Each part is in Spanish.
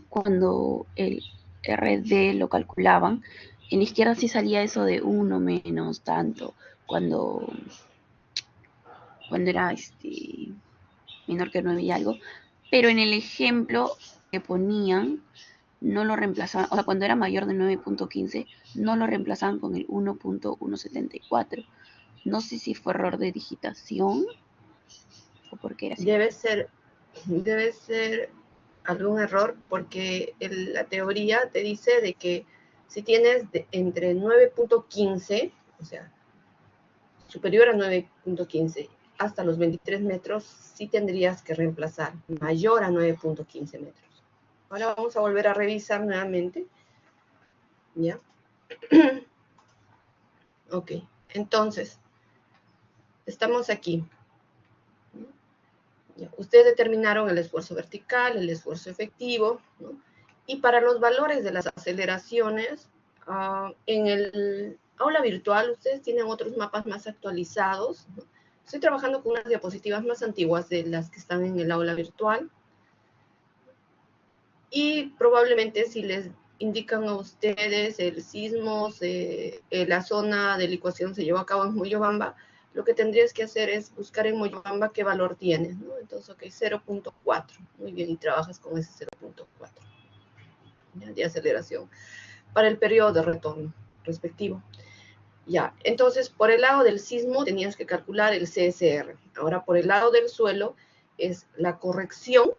cuando el RD lo calculaban, en la izquierda sí salía eso de 1 menos tanto, cuando, cuando era menor que 9 y algo, pero en el ejemplo que ponían, no lo reemplazaban, o sea, cuando era mayor de 9.15, no lo reemplazaban con el 1.174. No sé si fue error de digitación o por qué era así. Debe ser algún error, porque la teoría te dice de que si tienes entre 9.15, o sea, superior a 9.15 hasta los 23 metros, sí tendrías que reemplazar mayor a 9.15 metros. Ahora vamos a volver a revisar nuevamente. ¿Ya? Ok, entonces, estamos aquí. ¿Ya? Ustedes determinaron el esfuerzo vertical, el esfuerzo efectivo, ¿no? Y para los valores de las aceleraciones, en el aula virtual ustedes tienen otros mapas más actualizados, ¿no? Estoy trabajando con unas diapositivas más antiguas de las que están en el aula virtual. Y probablemente si les indican a ustedes el sismo, la zona de licuación se llevó a cabo en Moyobamba, lo que tendrías que hacer es buscar en Moyobamba qué valor tiene, ¿no? Entonces, ok, 0.4. Muy bien, y trabajas con ese 0.4 de aceleración para el periodo de retorno respectivo. Ya, entonces, por el lado del sismo tenías que calcular el CSR. Ahora, por el lado del suelo es la corrección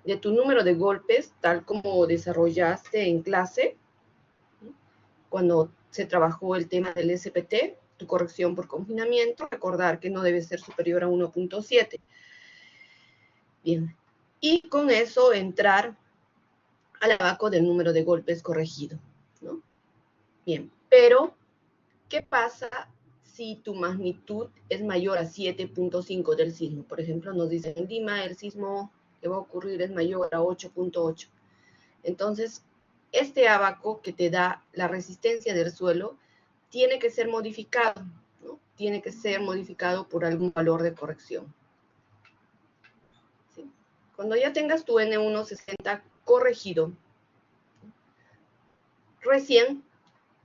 de tu número de golpes, tal como desarrollaste en clase, cuando se trabajó el tema del SPT, tu corrección por confinamiento, recordar que no debe ser superior a 1.7. Bien, y con eso entrar al abaco del número de golpes corregido, ¿no? Bien, pero, ¿qué pasa si tu magnitud es mayor a 7.5 del sismo? Por ejemplo, nos dicen en Lima el sismo que va a ocurrir es mayor a 8.8. Entonces, este abaco que te da la resistencia del suelo tiene que ser modificado, ¿no? Tiene que ser modificado por algún valor de corrección. ¿Sí? Cuando ya tengas tu N160 corregido, recién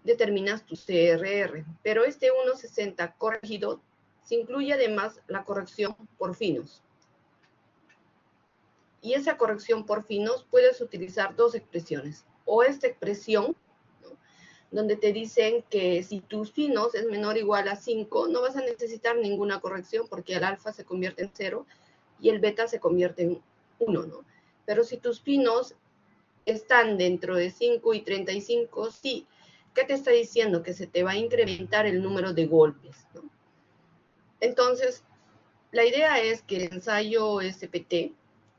determinas tu CRR, pero este 1.60 corregido se incluye además la corrección por finos. Y esa corrección por finos puedes utilizar dos expresiones, o esta expresión, ¿no?, donde te dicen que si tus finos es menor o igual a 5, no vas a necesitar ninguna corrección porque el alfa se convierte en 0 y el beta se convierte en 1, ¿no? Pero si tus finos están dentro de 5 y 35, sí. ¿Qué te está diciendo? Que se te va a incrementar el número de golpes, ¿no? Entonces, la idea es que el ensayo SPT,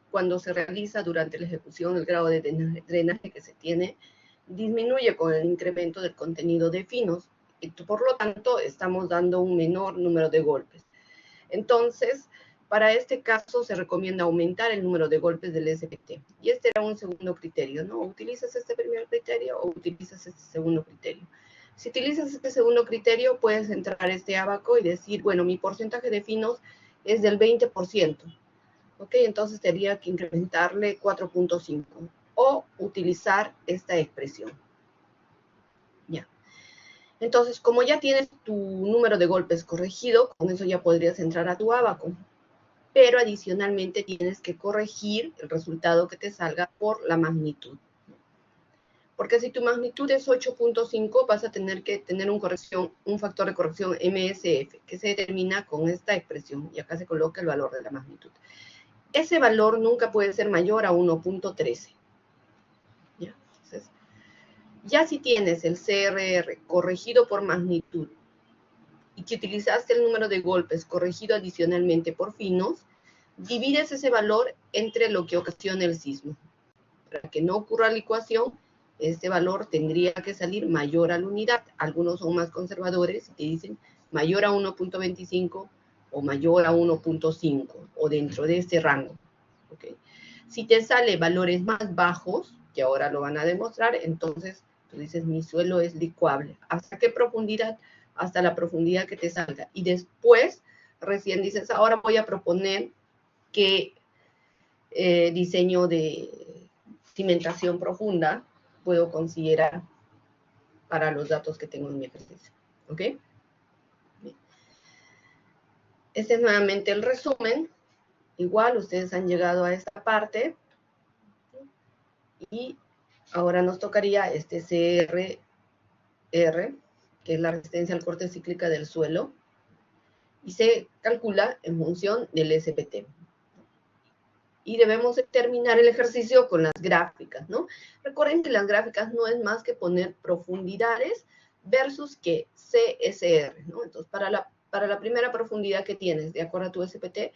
cuando se realiza durante la ejecución, el grado de drenaje que se tiene disminuye con el incremento del contenido de finos, y por lo tanto estamos dando un menor número de golpes. Entonces, para este caso se recomienda aumentar el número de golpes del SPT. Y este era un segundo criterio, ¿no? ¿Utilizas este primer criterio o utilizas este segundo criterio? Si utilizas este segundo criterio, puedes entrar a este abaco y decir, bueno, mi porcentaje de finos es del 20%. ¿Ok? Entonces tendría que incrementarle 4.5 o utilizar esta expresión. Ya. Entonces, como ya tienes tu número de golpes corregido, con eso ya podrías entrar a tu abaco. Pero adicionalmente tienes que corregir el resultado que te salga por la magnitud. Porque si tu magnitud es 8.5, vas a tener que tener un factor de corrección MSF, que se determina con esta expresión, y acá se coloca el valor de la magnitud. Ese valor nunca puede ser mayor a 1.13. ¿Ya? Entonces, ya si tienes el CRR corregido por magnitud y que utilizaste el número de golpes corregido adicionalmente por finos, divides ese valor entre lo que ocasiona el sismo. Para que no ocurra licuación, este valor tendría que salir mayor a la unidad. Algunos son más conservadores y te dicen mayor a 1.25 o mayor a 1.5 o dentro de este rango. ¿Okay? Si te sale valores más bajos, que ahora lo van a demostrar, entonces tú dices mi suelo es licuable. ¿Hasta qué profundidad? Hasta la profundidad que te salga. Y después recién dices, ahora voy a proponer qué diseño de cimentación profunda puedo considerar para los datos que tengo en mi ejercicio. ¿Ok? Este es nuevamente el resumen. Igual ustedes han llegado a esta parte. Y ahora nos tocaría este CRR, que es la resistencia al corte cíclica del suelo. Y se calcula en función del SPT. Y debemos terminar el ejercicio con las gráficas, ¿no? Recuerden que las gráficas no es más que poner profundidades versus que CSR, ¿no? Entonces, para la primera profundidad que tienes, de acuerdo a tu SPT,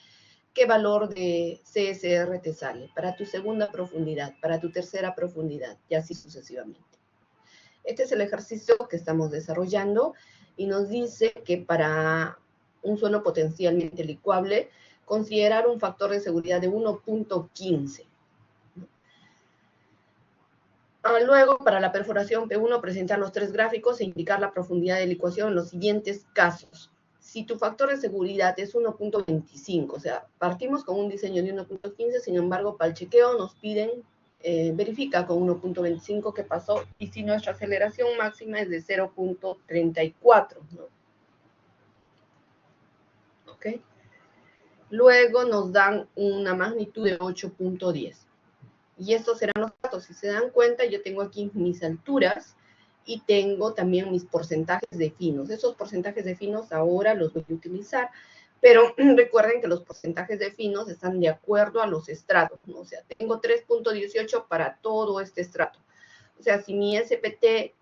¿qué valor de CSR te sale? Para tu segunda profundidad, para tu tercera profundidad, y así sucesivamente. Este es el ejercicio que estamos desarrollando y nos dice que para un suelo potencialmente licuable, considerar un factor de seguridad de 1.15. Luego, para la perforación P1, presentar los 3 gráficos e indicar la profundidad de licuación en los siguientes casos. Si tu factor de seguridad es 1.25, o sea, partimos con un diseño de 1.15, sin embargo, para el chequeo nos piden, verifica con 1.25 qué pasó, y si nuestra aceleración máxima es de 0.34, ¿no? ¿Ok? Luego nos dan una magnitud de 8.10. Y estos serán los datos. Si se dan cuenta, yo tengo aquí mis alturas y tengo también mis porcentajes de finos. Esos porcentajes de finos ahora los voy a utilizar, pero recuerden que los porcentajes de finos están de acuerdo a los estratos, ¿no? O sea, tengo 3.18 para todo este estrato. O sea, si mi SPT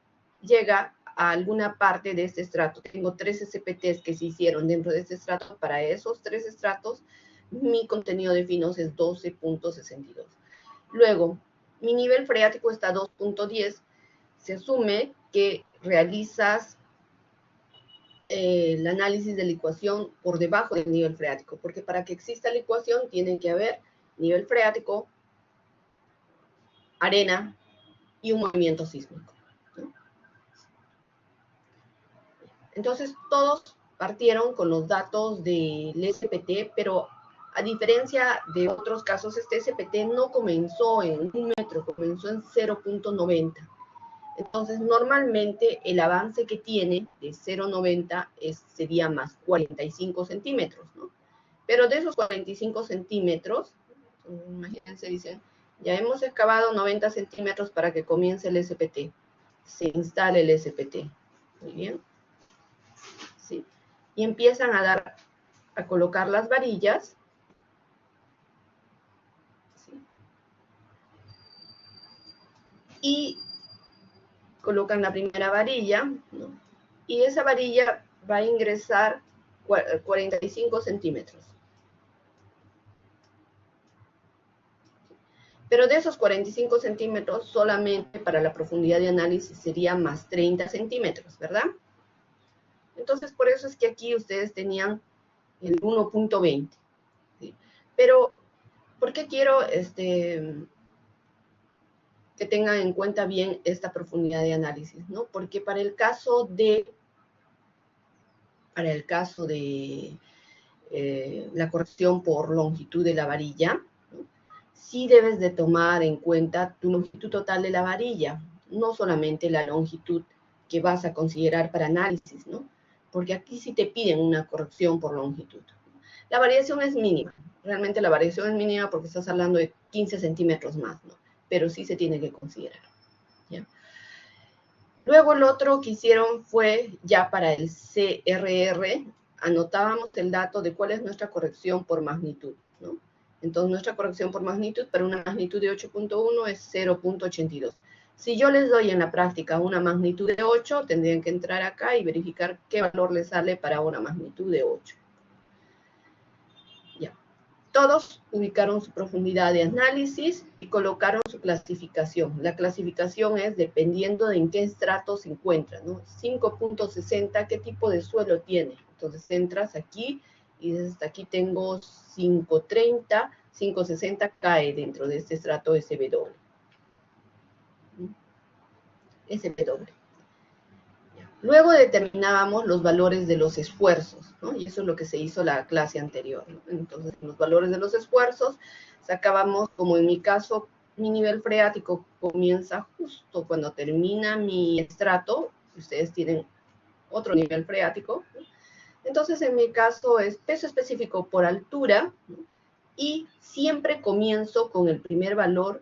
llega a alguna parte de este estrato, tengo 3 SPTs que se hicieron dentro de este estrato, para esos 3 estratos, mi contenido de finos es 12.62. Luego, mi nivel freático está a 2.10. Se asume que realizas el análisis de licuación por debajo del nivel freático, porque para que exista licuación tiene que haber nivel freático, arena y un movimiento sísmico, ¿no? Entonces, todos partieron con los datos del SPT, pero a diferencia de otros casos, este SPT no comenzó en 1 metro, comenzó en 0.90. Entonces, normalmente el avance que tiene de 0.90 sería más 45 centímetros, ¿no? Pero de esos 45 centímetros, imagínense, dicen, ya hemos excavado 90 centímetros para que comience el SPT. Se instala el SPT. Muy bien. ¿Sí? Y empiezan a colocar las varillas. ¿Sí? Y colocan la primera varilla, ¿no? Y esa varilla va a ingresar 45 centímetros. Pero de esos 45 centímetros, solamente para la profundidad de análisis sería más 30 centímetros, ¿verdad? Entonces, por eso es que aquí ustedes tenían el 1.20. ¿Sí? Pero, ¿por qué quiero que tengan en cuenta bien esta profundidad de análisis, ¿no? Porque para el caso de la corrección por longitud de la varilla, ¿no? Sí debes de tomar en cuenta tu longitud total de la varilla, no solamente la longitud que vas a considerar para análisis, ¿no? Porque aquí sí te piden una corrección por longitud. La variación es mínima, realmente la variación es mínima porque estás hablando de 15 centímetros más, ¿no? Pero sí se tiene que considerar, ¿ya? Luego el otro que hicieron fue ya para el CRR, anotábamos el dato de cuál es nuestra corrección por magnitud, ¿no? Entonces nuestra corrección por magnitud para una magnitud de 8.1 es 0.82. Si yo les doy en la práctica una magnitud de 8, tendrían que entrar acá y verificar qué valor les sale para una magnitud de 8. Ya. Todos ubicaron su profundidad de análisis y colocaron su clasificación. La clasificación es dependiendo de en qué estrato se encuentra, ¿no? 5.60, ¿qué tipo de suelo tiene? Entonces entras aquí y desde aquí tengo 5.30, 5.60 cae dentro de este estrato SW. SW. Luego determinábamos los valores de los esfuerzos, ¿no? Y eso es lo que se hizo la clase anterior, ¿no? Entonces, los valores de los esfuerzos, sacábamos, como en mi caso, mi nivel freático comienza justo cuando termina mi estrato, ustedes tienen otro nivel freático, ¿no? Entonces, en mi caso es peso específico por altura, ¿no? Y siempre comienzo con el primer valor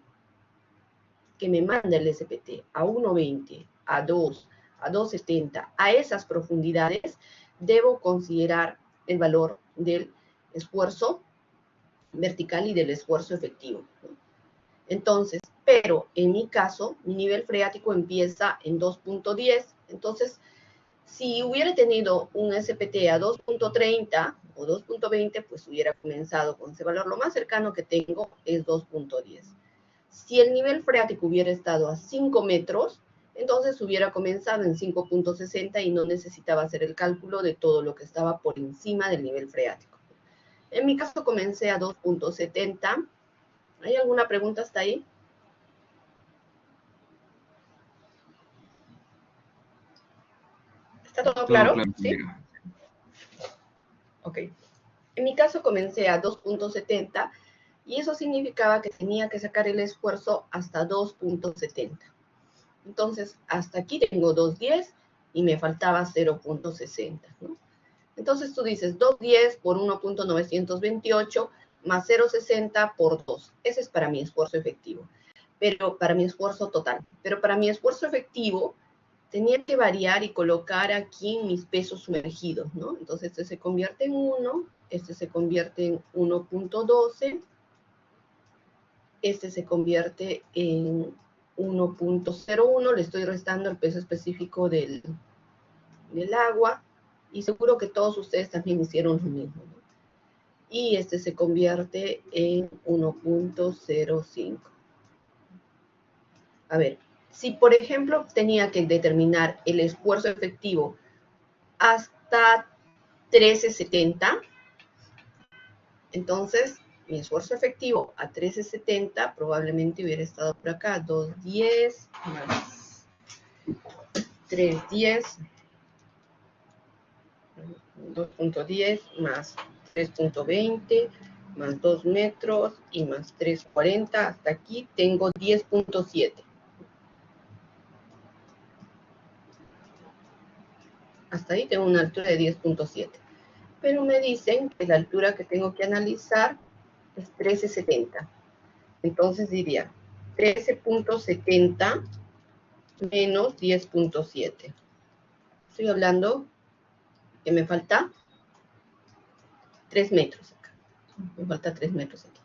que me manda el SPT, a 1.20, a 2, a 2.70, a esas profundidades, debo considerar el valor del esfuerzo vertical y del esfuerzo efectivo, ¿no? Entonces, pero en mi caso, mi nivel freático empieza en 2.10, entonces, si hubiera tenido un SPT a 2.30 o 2.20, pues hubiera comenzado con ese valor. Lo más cercano que tengo es 2.10. Si el nivel freático hubiera estado a 5 metros, entonces hubiera comenzado en 5.60 y no necesitaba hacer el cálculo de todo lo que estaba por encima del nivel freático. En mi caso comencé a 2.70. ¿Hay alguna pregunta hasta ahí? ¿Está todo claro? Claro, ¿Sí? Ok. En mi caso comencé a 2.70 y eso significaba que tenía que sacar el esfuerzo hasta 2.70. Entonces, hasta aquí tengo 2.10 y me faltaba 0.60, ¿no? Entonces tú dices 2.10 por 1.928 más 0.60 por 2. Ese es para mi esfuerzo efectivo, pero para mi esfuerzo total. Pero para mi esfuerzo efectivo tenía que variar y colocar aquí mis pesos sumergidos, ¿no? Entonces este se convierte en 1, este se convierte en 1.12, este se convierte en 1.01, le estoy restando el peso específico del agua, y seguro que todos ustedes también hicieron lo mismo, ¿no? Y este se convierte en 1.05. A ver, si por ejemplo tenía que determinar el esfuerzo efectivo hasta 13.70, entonces mi esfuerzo efectivo a 13.70 probablemente hubiera estado por acá, 2.10 más 3.10, 2.10 más 3.20 más 2 metros y más 3.40, hasta aquí tengo 10.7. Hasta ahí tengo una altura de 10.7. Pero me dicen que la altura que tengo que analizar es 13.70. Entonces diría 13.70 menos 10.7. Estoy hablando que me falta 3 metros acá. Me falta 3 metros aquí.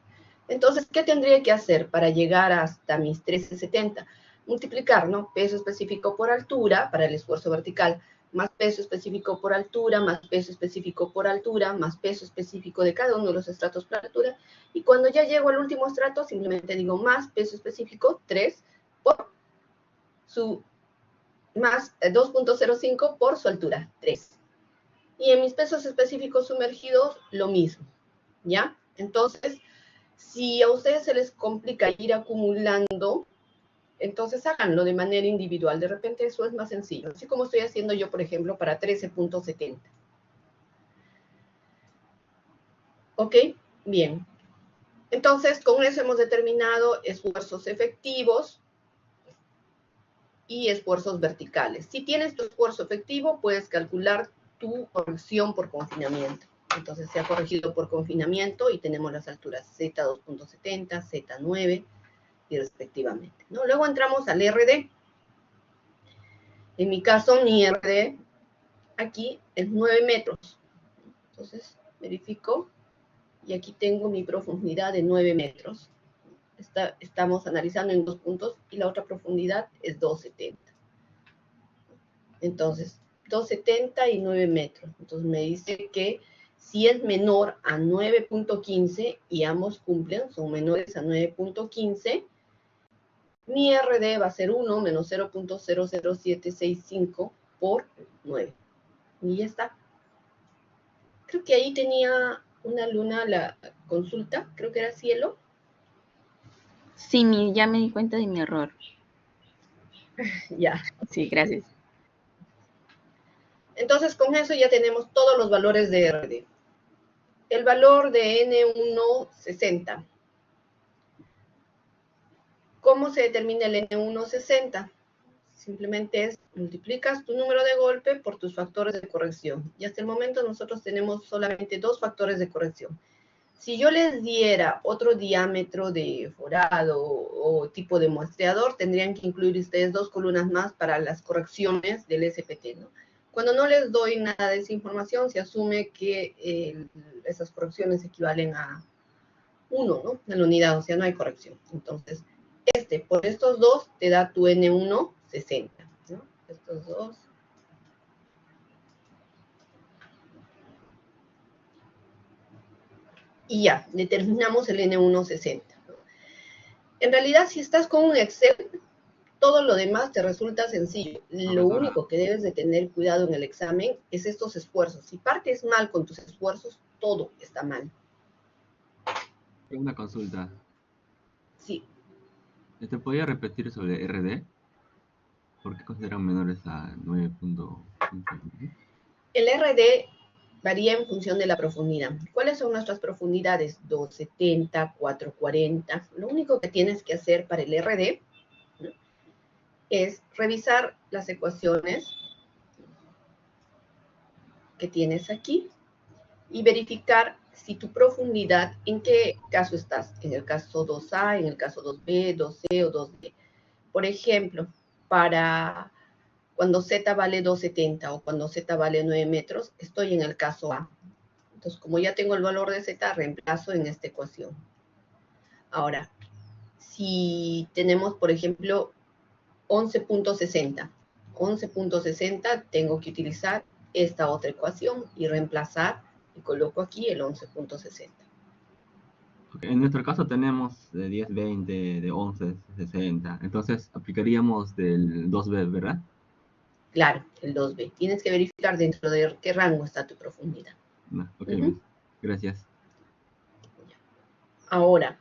Entonces, ¿qué tendría que hacer para llegar hasta mis 13.70? Multiplicar, ¿no? Peso específico por altura para el esfuerzo vertical, más peso específico por altura, más peso específico por altura, más peso específico de cada uno de los estratos por altura. Y cuando ya llego al último estrato, simplemente digo más peso específico, 3, por su, más 2.05 por su altura, 3. Y en mis pesos específicos sumergidos, lo mismo, ¿ya? Entonces, si a ustedes se les complica ir acumulando, entonces háganlo de manera individual. De repente eso es más sencillo. Así como estoy haciendo yo, por ejemplo, para 13.70. ¿Ok? Bien. Entonces, con eso hemos determinado esfuerzos efectivos y esfuerzos verticales. Si tienes tu esfuerzo efectivo, puedes calcular tu corrección por confinamiento. Entonces se ha corregido por confinamiento y tenemos las alturas Z2.70, Z9 y respectivamente, ¿no? Luego entramos al RD. En mi caso, mi RD aquí es 9 metros. Entonces verifico y aquí tengo mi profundidad de 9 metros. Estamos analizando en 2 puntos y la otra profundidad es 2.70. Entonces, 2.70 y 9 metros. Entonces me dice que si es menor a 9.15 y ambos cumplen, son menores a 9.15, mi RD va a ser 1 menos 0.00765 por 9. Y ya está. Creo que ahí tenía una luna la consulta, creo que era cielo. Sí, ya me di cuenta de mi error. Ya. Sí, gracias. Entonces, con eso ya tenemos todos los valores de RD. El valor de N1, 60. ¿Cómo se determina el N160? Simplemente multiplicas tu número de golpe por tus factores de corrección. Y hasta el momento nosotros tenemos solamente 2 factores de corrección. Si yo les diera otro diámetro de forado o tipo de muestreador, tendrían que incluir ustedes 2 columnas más para las correcciones del SPT, ¿no? Cuando no les doy nada de esa información, se asume que esas correcciones equivalen a 1, ¿no? En la unidad, o sea, no hay corrección. Entonces, por estos dos, te da tu N160, ¿no? Estos dos. Y ya, determinamos el N160. En realidad, si estás con un Excel, todo lo demás te resulta sencillo. Lo Profesora, único que debes de tener cuidado en el examen es estos esfuerzos. Si partes mal con tus esfuerzos, todo está mal. tengo una consulta. Sí. ¿Te podría repetir sobre RD? ¿Por qué consideran menores a 9.15? El RD varía en función de la profundidad. ¿Cuáles son nuestras profundidades? 270, 440. Lo único que tienes que hacer para el RD, ¿no?, es revisar las ecuaciones que tienes aquí y verificar si tu profundidad, ¿en qué caso estás? En el caso 2A, en el caso 2B, 2C o 2D. Por ejemplo, para cuando Z vale 270 o cuando Z vale 9 metros, estoy en el caso A. Entonces, como ya tengo el valor de Z, reemplazo en esta ecuación. Ahora, si tenemos, por ejemplo, 11.60, 11.60, tengo que utilizar esta otra ecuación y reemplazar, y coloco aquí el 11.60. Okay. En nuestro caso tenemos de 10-20, de 11-60. Entonces aplicaríamos del 2B, ¿verdad? Claro, el 2B. Tienes que verificar dentro de qué rango está tu profundidad. No, ok, Ujú. Gracias. Ahora,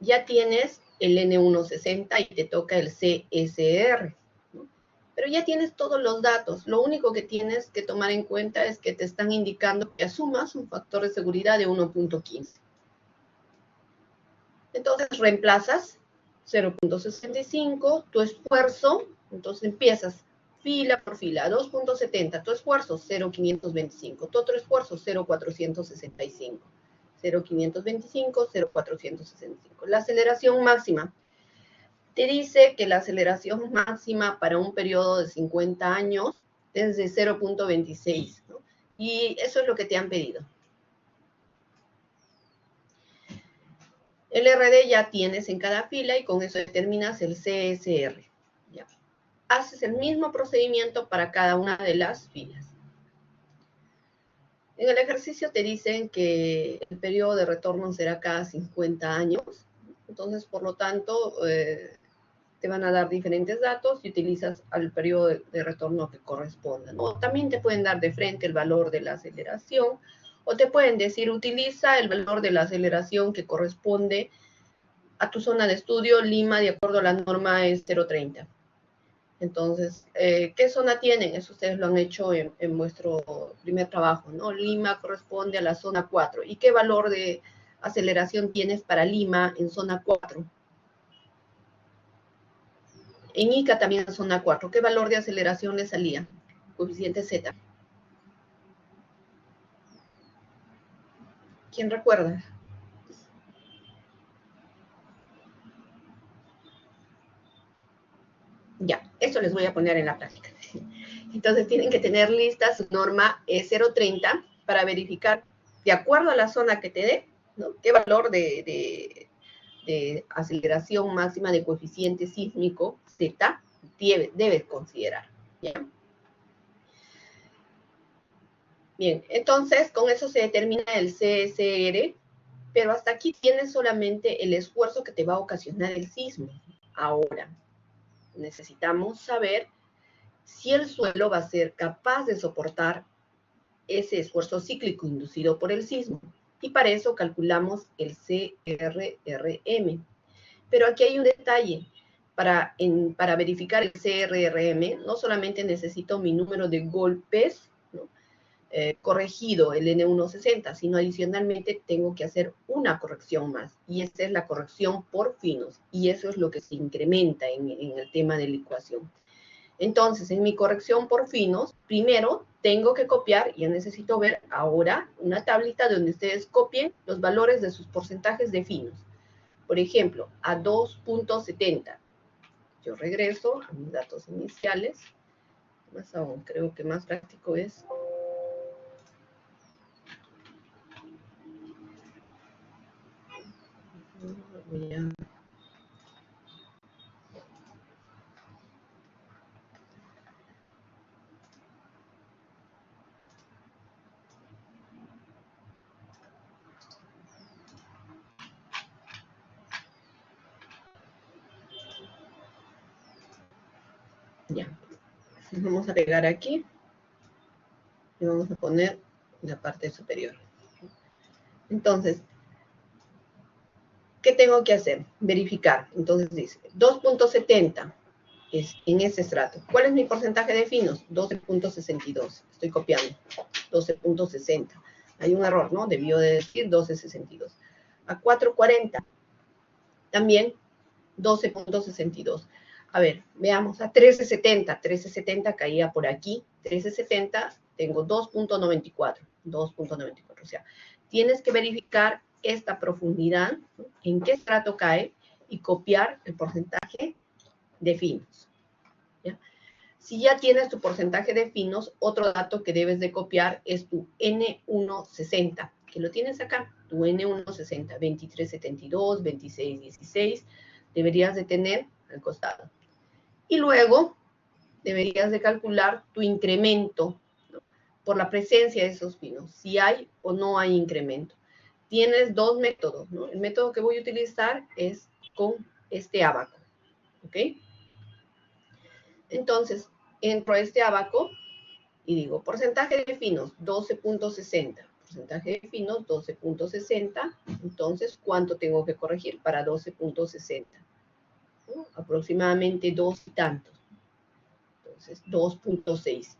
ya tienes el N160 y te toca el CSR, ¿no? Pero ya tienes todos los datos. Lo único que tienes que tomar en cuenta es que te están indicando que asumas un factor de seguridad de 1.15. Entonces reemplazas 0.65, tu esfuerzo, entonces empiezas fila por fila, 2.70, tu esfuerzo 0.525, tu otro esfuerzo 0.465, 0.525, 0.465. La aceleración máxima. Te dice que la aceleración máxima para un periodo de 50 años es de 0.26, ¿no? Y eso es lo que te han pedido. El RD ya tienes en cada fila y con eso determinas el CSR. ¿Ya? Haces el mismo procedimiento para cada una de las filas. En el ejercicio te dicen que el periodo de retorno será cada 50 años. Entonces, por lo tanto, te van a dar diferentes datos y utilizas al periodo de retorno que corresponda, ¿no? También te pueden dar de frente el valor de la aceleración o te pueden decir, utiliza el valor de la aceleración que corresponde a tu zona de estudio. Lima, de acuerdo a la norma, es 0.30. Entonces, ¿qué zona tienen? Eso ustedes lo han hecho en vuestro primer trabajo, ¿no? Lima corresponde a la zona 4. ¿Y qué valor de aceleración tienes para Lima en zona 4? En Ica también en zona 4. ¿Qué valor de aceleración le salía? Coeficiente Z. ¿Quién recuerda? Ya, esto les voy a poner en la práctica. Entonces tienen que tener lista su norma E030 para verificar, de acuerdo a la zona que te dé, ¿no?, qué valor de aceleración máxima de coeficiente sísmico Z debes considerar. ¿Bien? Bien, entonces con eso se determina el CSR, pero hasta aquí tienes solamente el esfuerzo que te va a ocasionar el sismo. Ahora, necesitamos saber si el suelo va a ser capaz de soportar ese esfuerzo cíclico inducido por el sismo. Y para eso calculamos el CRRM. Pero aquí hay un detalle. Para verificar el CRRM, no solamente necesito mi número de golpes, ¿no?, corregido el N160, sino adicionalmente tengo que hacer una corrección más, y esta es la corrección por finos, y eso es lo que se incrementa en el tema de la ecuación. Entonces, en mi corrección por finos, primero tengo que copiar, ya necesito ver ahora una tablita donde ustedes copien los valores de sus porcentajes de finos. Por ejemplo, a 2.70. Yo regreso a mis datos iniciales. Más aún, creo que más práctico es... Voy a... Ya. Vamos a pegar aquí y vamos a poner la parte superior. Entonces, ¿qué tengo que hacer? Verificar. Entonces dice 2.70 es en ese estrato. ¿Cuál es mi porcentaje de finos? 12.62. Estoy copiando. 12.60. Hay un error, ¿no? Debió de decir 12.62. A 4.40 también 12.62. A ver, veamos, a 13.70. 13.70 caía por aquí. 13.70 tengo 2.94. 2.94. O sea, tienes que verificar esta profundidad, ¿no? En qué estrato cae y copiar el porcentaje de finos. ¿Ya? Si ya tienes tu porcentaje de finos, otro dato que debes de copiar es tu N160, que lo tienes acá, tu N160, 2372, 2616, deberías de tener al costado. Y luego deberías de calcular tu incremento, ¿no? Por la presencia de esos finos, si hay o no hay incremento. Tienes dos métodos, ¿no? El método que voy a utilizar es con este ábaco, ¿ok? Entonces, entro a este ábaco y digo, porcentaje de finos, 12.60. Porcentaje de finos, 12.60. Entonces, ¿cuánto tengo que corregir para 12.60? ¿No? Aproximadamente 2 y tantos. Entonces, 2.6.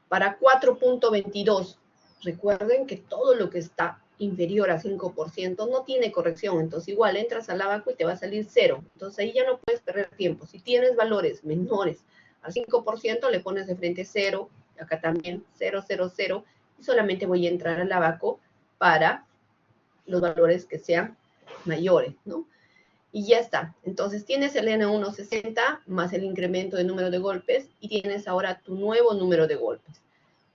Para 4.22, recuerden que todo lo que está inferior a 5% no tiene corrección. Entonces, igual entras al ábaco y te va a salir 0. Entonces, ahí ya no puedes perder tiempo. Si tienes valores menores al 5%, le pones de frente 0. Acá también 0, 0, 0. Y solamente voy a entrar al ábaco para los valores que sean mayores, ¿no? Y ya está. Entonces, tienes el N160 más el incremento de número de golpes y tienes ahora tu nuevo número de golpes.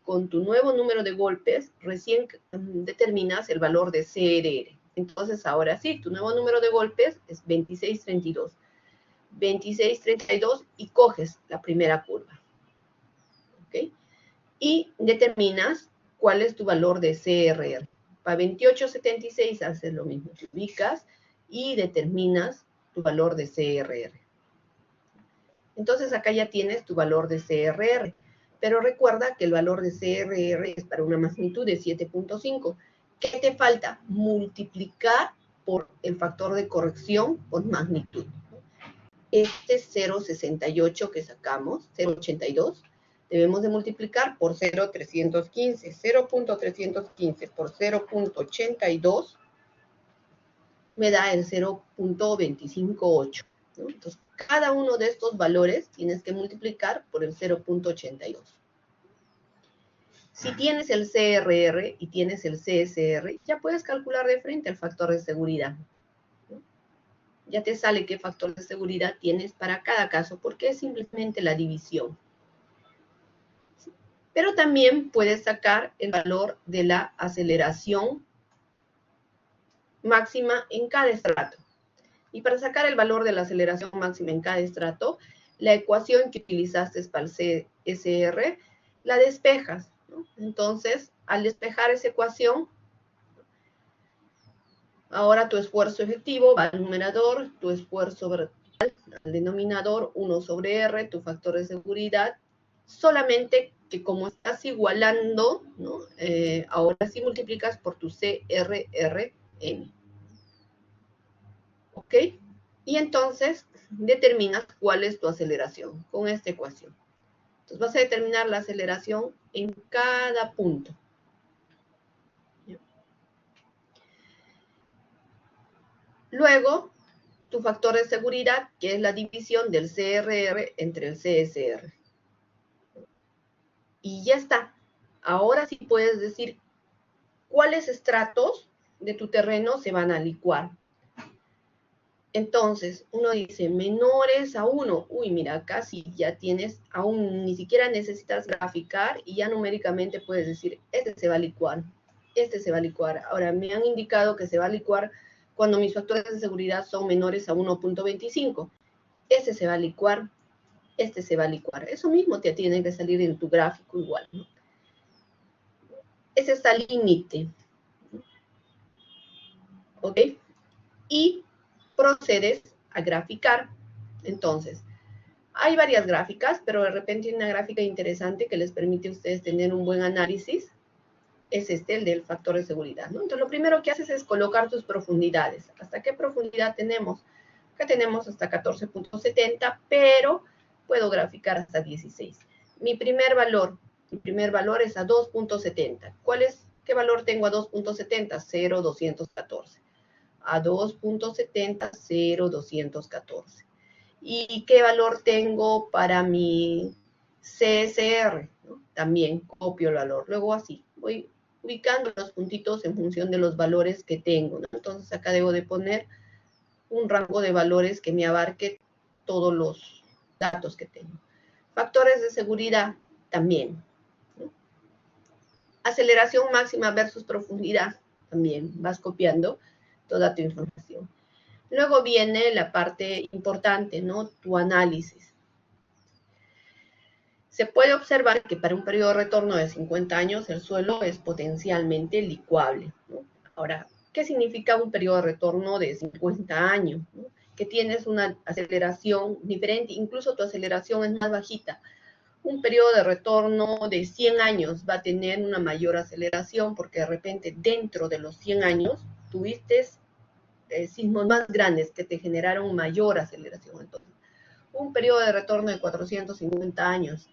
Con tu nuevo número de golpes, recién determinas el valor de CRR. Entonces, ahora sí, tu nuevo número de golpes es 2632. 2632 y coges la primera curva. ¿Ok? Y determinas cuál es tu valor de CRR. Para 2876 haces lo mismo. Te ubicas y determinas tu valor de CRR. Entonces, acá ya tienes tu valor de CRR. Pero recuerda que el valor de CRR es para una magnitud de 7.5. ¿Qué te falta? Multiplicar por el factor de corrección por magnitud. Este 0.68 que sacamos, 0.82, debemos de multiplicar por 0.315. 0.315 por 0.82 me da el 0.258. ¿no? Entonces, cada uno de estos valores tienes que multiplicar por el 0.82. Si tienes el CRR y tienes el CSR, ya puedes calcular de frente el factor de seguridad. ¿no? Ya te sale qué factor de seguridad tienes para cada caso, porque es simplemente la división. Pero también puedes sacar el valor de la aceleración máxima en cada estrato. Y para sacar el valor de la aceleración máxima en cada estrato, la ecuación que utilizaste para el CSR la despejas, ¿no? Entonces, al despejar esa ecuación, ahora tu esfuerzo efectivo va al numerador, tu esfuerzo vertical al denominador, 1 sobre R, tu factor de seguridad, solamente que como estás igualando, ¿no? Ahora sí multiplicas por tu CRRN. ¿Ok? Y entonces determinas cuál es tu aceleración con esta ecuación. Entonces vas a determinar la aceleración en cada punto. Luego, tu factor de seguridad, que es la división del CRR entre el CSR. Y ya está. Ahora sí puedes decir cuáles estratos de tu terreno se van a licuar. Entonces, uno dice menores a 1. Uy, mira, acá sí ya tienes, aún ni siquiera necesitas graficar y ya numéricamente puedes decir, este se va a licuar, este se va a licuar. Ahora, me han indicado que se va a licuar cuando mis factores de seguridad son menores a 1.25. Este se va a licuar, este se va a licuar. Eso mismo te tiene que salir en tu gráfico igual, ¿no? Ese está al límite. ¿Ok? Y procedes a graficar. Entonces, hay varias gráficas, pero de repente hay una gráfica interesante que les permite a ustedes tener un buen análisis. Es el del factor de seguridad, ¿no? Entonces, lo primero que haces es colocar tus profundidades. ¿Hasta qué profundidad tenemos? Acá tenemos hasta 14.70, pero puedo graficar hasta 16. Mi primer valor es a 2.70. ¿Qué valor tengo a 2.70? 0,214. A 2.70, 0,214. ¿Y qué valor tengo para mi CSR? ¿No? También copio el valor. Luego así, voy ubicando los puntitos en función de los valores que tengo, ¿no? Entonces acá debo de poner un rango de valores que me abarque todos los datos que tengo. Factores de seguridad también, ¿no? Aceleración máxima versus profundidad también. Vas copiando toda tu información. Luego viene la parte importante, ¿no? Tu análisis. Se puede observar que para un periodo de retorno de 50 años el suelo es potencialmente licuable, ¿no? Ahora, ¿qué significa un periodo de retorno de 50 años? ¿No? Que tienes una aceleración diferente, incluso tu aceleración es más bajita. Un periodo de retorno de 100 años va a tener una mayor aceleración porque de repente dentro de los 100 años tuviste sismos más grandes que te generaron mayor aceleración. Entonces, un periodo de retorno de 450 años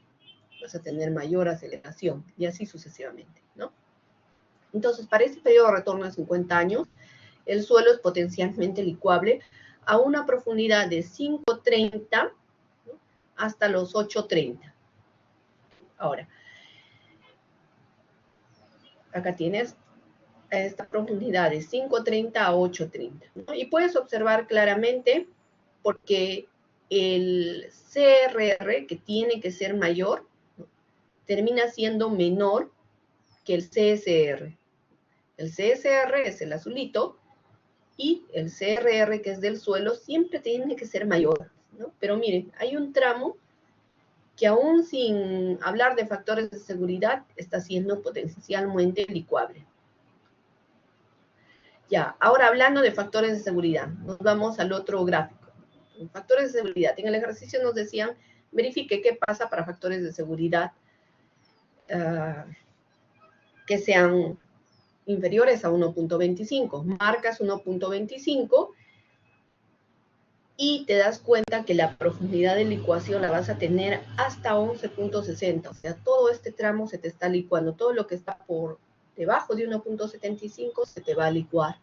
vas a tener mayor aceleración y así sucesivamente, ¿no? Entonces, para este periodo de retorno de 50 años, el suelo es potencialmente licuable a una profundidad de 5.30, ¿no? Hasta los 8.30. Ahora, acá tienes esta profundidad de 5.30 a 8.30, ¿no? Y puedes observar claramente porque el CRR, que tiene que ser mayor, ¿no? Termina siendo menor que el CSR. El CSR es el azulito y el CRR, que es del suelo, siempre tiene que ser mayor, ¿no? Pero miren, hay un tramo que aún sin hablar de factores de seguridad está siendo potencialmente licuable. Ya, ahora hablando de factores de seguridad, nos vamos al otro gráfico. Factores de seguridad. En el ejercicio nos decían, verifique qué pasa para factores de seguridad que sean inferiores a 1.25. Marcas 1.25 y te das cuenta que la profundidad de licuación la vas a tener hasta 11.60. O sea, todo este tramo se te está licuando. Todo lo que está por debajo de 1.75 se te va a licuar.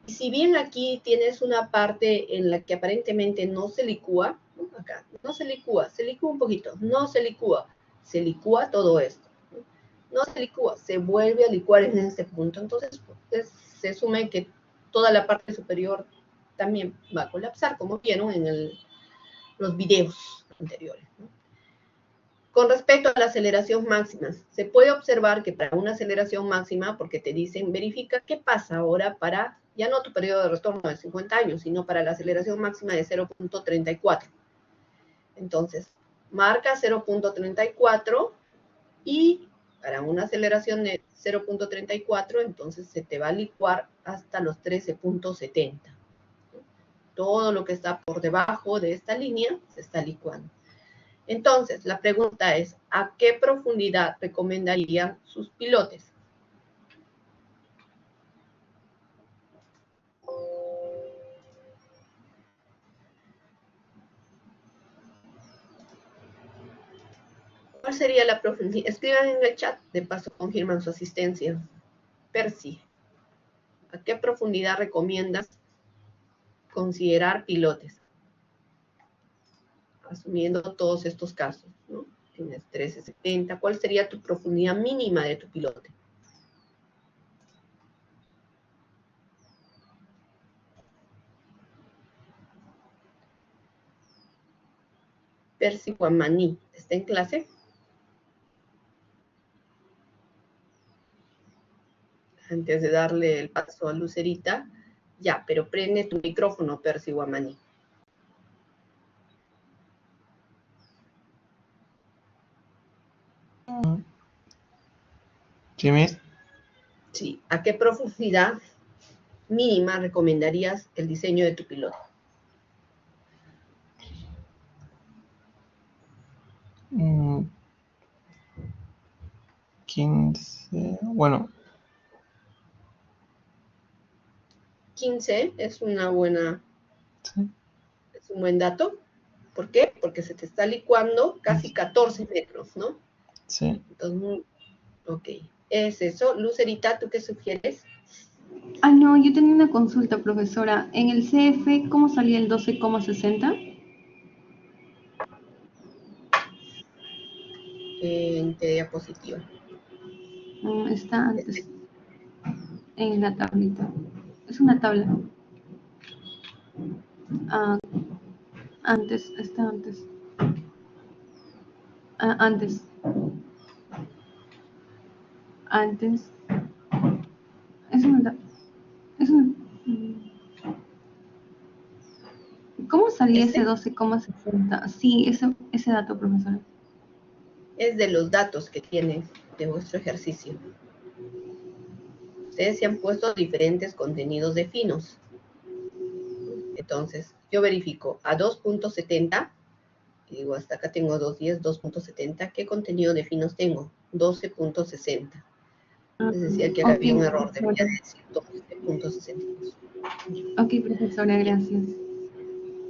Y si bien aquí tienes una parte en la que aparentemente no se licúa, ¿no? Acá no se licúa un poquito, no se licúa todo esto. No se licúa, se vuelve a licuar en este punto. Entonces, pues, se asume que toda la parte superior también va a colapsar, como vieron en los videos anteriores, ¿no? Con respecto a la aceleración máxima, se puede observar que para una aceleración máxima, porque te dicen, verifica qué pasa ahora para, ya no tu periodo de retorno de 50 años, sino para la aceleración máxima de 0.34. Entonces, marca 0.34 y para una aceleración de 0.34, entonces se te va a licuar hasta los 13.70. Todo lo que está por debajo de esta línea se está licuando. Entonces, la pregunta es, ¿a qué profundidad recomendarían sus pilotes? ¿Cuál sería la profundidad? Escriban en el chat, de paso confirman su asistencia. Percy, ¿a qué profundidad recomiendas considerar pilotes? Asumiendo todos estos casos, ¿no? Tienes 1370, ¿cuál sería tu profundidad mínima de tu pilote? Percy Guamaní, ¿está en clase? Antes de darle el paso a Lucerita, ya, pero prende tu micrófono, Percy Guamaní. ¿Sí, Miss? Sí, ¿a qué profundidad mínima recomendarías el diseño de tu piloto? Mm, 15, bueno, 15 es un sí, buen dato. ¿Por qué? Porque se te está licuando casi 14 metros, ¿no? sí. Entonces, ok. Es eso. Lucerita, ¿tú qué sugieres? Ah, no, yo tenía una consulta, profesora. En el CF, ¿cómo salía el 12,60? En qué diapositiva. Está antes, en la tablita. Es una tabla. Ah, antes, está antes. Ah, antes. Antes. Es una tabla. Es una... ¿Cómo salía ese Este 12,60? Sí, ese dato, profesora. es de los datos que tiene de vuestro ejercicio. Ustedes se han puesto diferentes contenidos de finos. Entonces, yo verifico a 2.70, y digo, hasta acá tengo 2.10, 2.70, ¿qué contenido de finos tengo? 12.60. Es decir, que acá Ok, había un error, debería profesora. decir 12.62. Ok, profesora, gracias.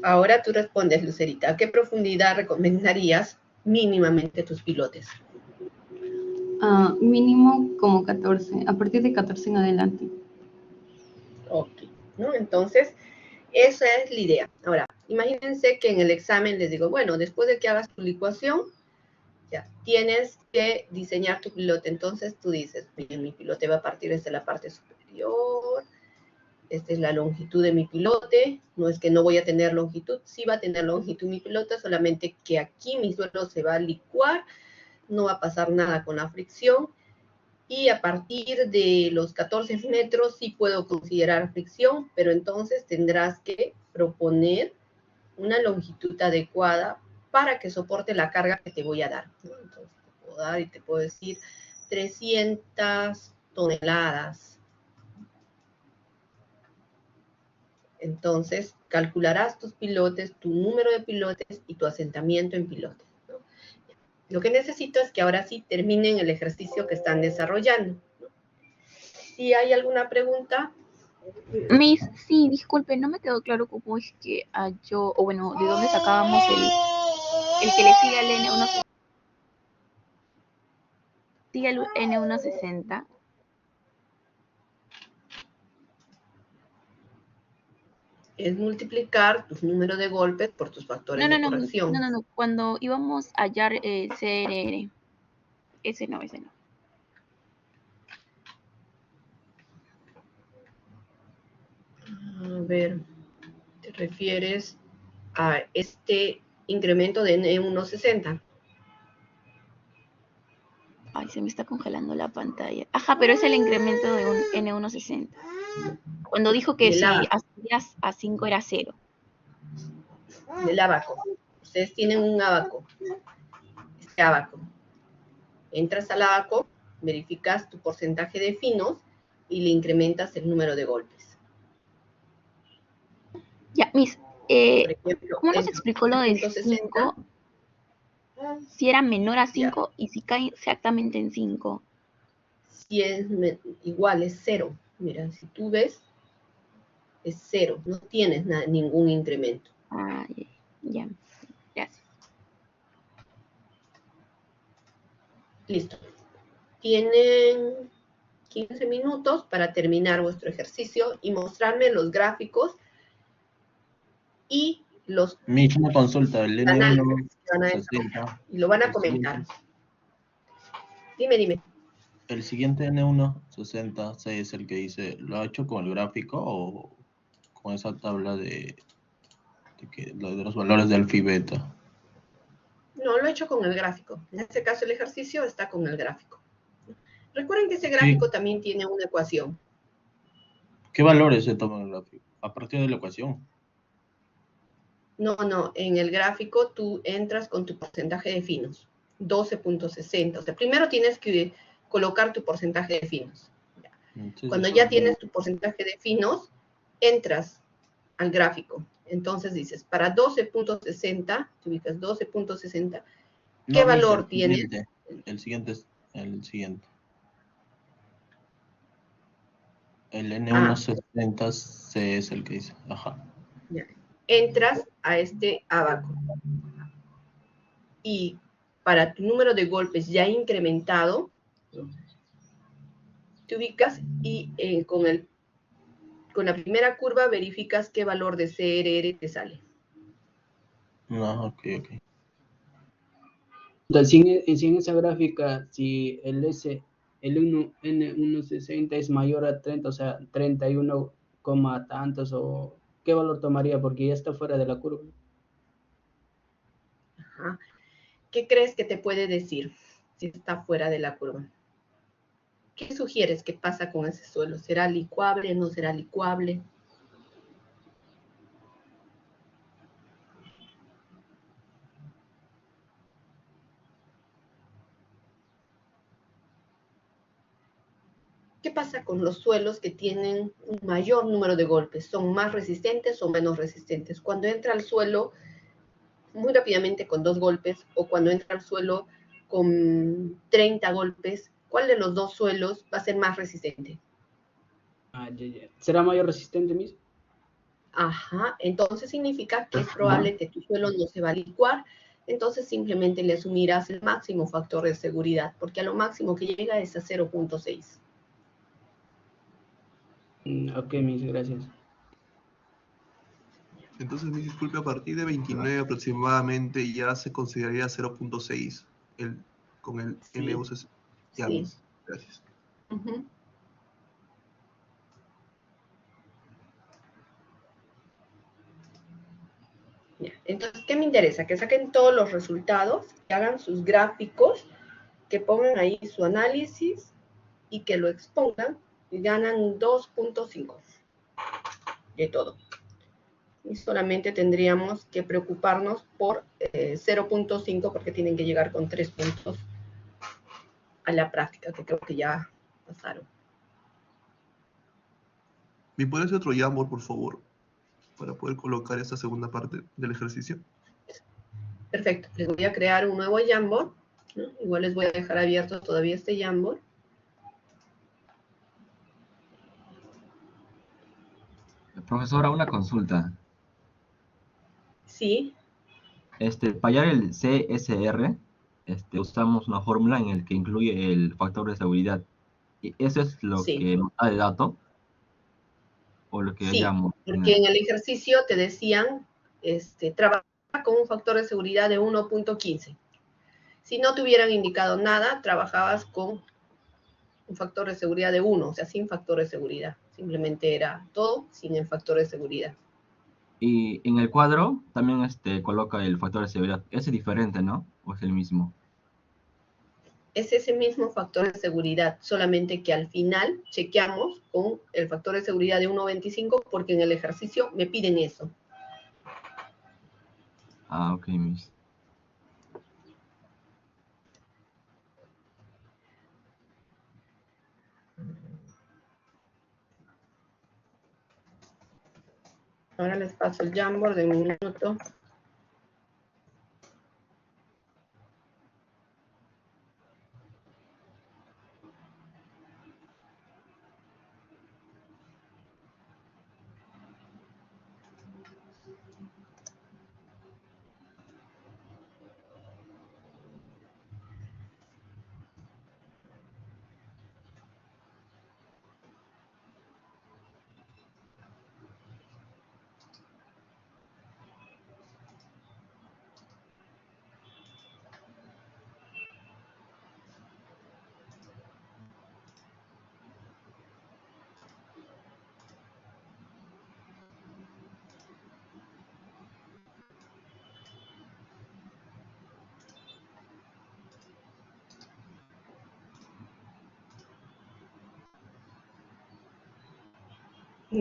Ahora tú respondes, Lucerita, ¿a qué profundidad recomendarías mínimamente tus pilotes? Mínimo como 14, a partir de 14 en adelante. Ok, ¿no? Entonces, esa es la idea. Ahora, imagínense que en el examen les digo, bueno, después de que hagas tu licuación, ya, tienes que diseñar tu pilote. Entonces tú dices, bien, mi pilote va a partir desde la parte superior, esta es la longitud de mi pilote, no es que no voy a tener longitud, sí va a tener longitud mi pilote, solamente que aquí mi suelo se va a licuar, no va a pasar nada con la fricción, y a partir de los 14 metros sí puedo considerar fricción, pero entonces tendrás que proponer una longitud adecuada para que soporte la carga que te voy a dar, ¿no? Entonces te puedo dar y te puedo decir 300 toneladas. Entonces calcularás tus pilotes, tu número de pilotes y tu asentamiento en pilotes, ¿no? Lo que necesito es que ahora sí terminen el ejercicio que están desarrollando, ¿no? Si hay alguna pregunta. Miss, sí, disculpe, no me quedó claro cómo es que yo, o bueno, de dónde sacábamos el que le sigue al N1, sigue al N160. Es multiplicar tus números de golpes por tus factores No, no, de no, Miss, no, corrección. no, no, cuando íbamos a hallar CRR, ese no, ese no. A ver, ¿te refieres a este incremento de N160? Ay, se me está congelando la pantalla. Ajá, pero es el incremento de un N160. Cuando dijo que Del si abaco, hacías a 5 era 0. del abaco. Ustedes tienen un abaco. Este abaco. Entras al abaco, verificas tu porcentaje de finos y le incrementas el número de golpes. Ya, Miss, Por ejemplo, ¿cómo nos en explicó lo de 3.60, 5? Si era menor a ya, 5 y si cae exactamente en 5. si es igual, es 0. Mira, si tú ves, es 0, no tienes ningún incremento. Ah, ya, gracias. Listo. Tienen 15 minutos para terminar vuestro ejercicio y mostrarme los gráficos y los Misma consulta, el N1 análisis que van a desarrollar. 60. Y lo van a El comentar. siguiente, Dime. el siguiente N1 60 C es el que dice, ¿lo ha hecho con el gráfico o con esa tabla de los valores de alfa y beta? No, lo he hecho con el gráfico. En este caso el ejercicio está con el gráfico. Recuerden que ese Sí. gráfico también tiene una ecuación. ¿Qué valores se toman en el gráfico? A partir de la ecuación. No, en el gráfico tú entras con tu porcentaje de finos, 12.60. O sea, primero tienes que colocar tu porcentaje de finos. Entonces, Cuando ya tienes tu porcentaje de finos, entras al gráfico. Entonces dices, para 12.60, tú ubicas 12.60, ¿qué no, valor el tiene? siguiente. El siguiente es el siguiente. El N160 C es el que dice. Ajá. Ya. Entras a este abaco. Y para tu número de golpes ya incrementado, ¿no? Te ubicas y con la primera curva verificas qué valor de CRR te sale. No, ok. Entonces, si en esa gráfica, si el N160 es mayor a 30, o sea, 31, tantos, o ¿qué valor tomaría? Porque ya está fuera de la curva. Ajá. ¿Qué crees que te puede decir si está fuera de la curva? ¿Qué sugieres que pasa con ese suelo? ¿Será licuable? ¿No será licuable? ¿Qué pasa con los suelos que tienen un mayor número de golpes? ¿Son más resistentes o menos resistentes? Cuando entra al suelo muy rápidamente con 2 golpes o cuando entra al suelo con 30 golpes, ¿cuál de los dos suelos va a ser más resistente? Ya. ¿Será mayor resistente mismo? Ajá, entonces significa que es probable que tu suelo no se va a licuar, entonces simplemente le asumirás el máximo factor de seguridad, porque a lo máximo que llega es a 0.6. Ok, mis gracias. Entonces, me disculpe, a partir de 29 aproximadamente ya se consideraría 0.6 con el Sí, NU60. Ya, sí. gracias. Uh-huh. Ya. Entonces, ¿qué me interesa? Que saquen todos los resultados, que hagan sus gráficos, que pongan ahí su análisis y que lo expongan y ganan 2.5 de todo. Y solamente tendríamos que preocuparnos por 0.5 porque tienen que llegar con 3 puntos a la práctica, que creo que ya pasaron. ¿Me puede hacer otro Jamboard, por favor? Para poder colocar esta segunda parte del ejercicio. Perfecto, les voy a crear un nuevo Jamboard, ¿no? Igual les voy a dejar abierto todavía este Jamboard. Profesora, una consulta. Sí. Para hallar el CSR, usamos una fórmula en el que incluye el factor de seguridad. ¿Y eso es lo Sí. que nos da el dato? ¿O lo que Sí, hallamos? porque en el ejercicio te decían, trabaja con un factor de seguridad de 1.15. Si no te hubieran indicado nada, trabajabas con un factor de seguridad de 1, o sea, sin factor de seguridad. Simplemente era todo sin el factor de seguridad. Y en el cuadro también coloca el factor de seguridad. Ese es diferente, ¿no? ¿O es el mismo? Es ese mismo factor de seguridad, solamente que al final chequeamos con el factor de seguridad de 1.25 porque en el ejercicio me piden eso. Ah, ok, Miss. Ahora les paso el Jamboard de un minuto.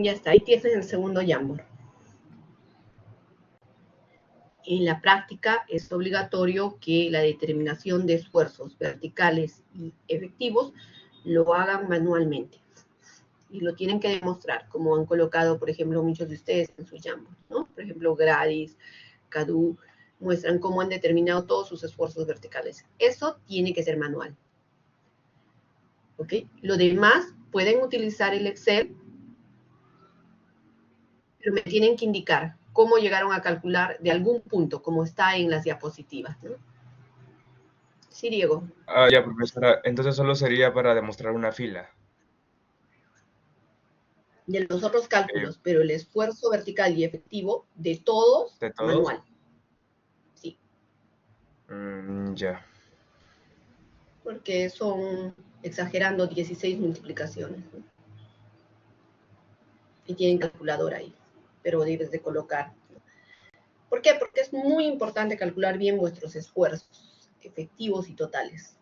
Ya está, ahí tienes el segundo Jamboard. En la práctica es obligatorio que la determinación de esfuerzos verticales y efectivos lo hagan manualmente. Y lo tienen que demostrar, como han colocado, por ejemplo, muchos de ustedes en sus Jamboard, ¿no? Por ejemplo, Gradis, Cadu, muestran cómo han determinado todos sus esfuerzos verticales. Eso tiene que ser manual. ¿Ok? Lo demás, pueden utilizar el Excel, pero me tienen que indicar cómo llegaron a calcular de algún punto, como está en las diapositivas, ¿no? Sí, Diego. Ah, ya, profesora. Entonces solo sería para demostrar una fila. De los otros cálculos, pero el esfuerzo vertical y efectivo de todos, ¿De todos? manual. Sí. Ya. Porque son, exagerando, 16 multiplicaciones, ¿no? Y tienen calculadora ahí, pero debes de colocar. ¿Por qué? Porque es muy importante calcular bien vuestros esfuerzos efectivos y totales.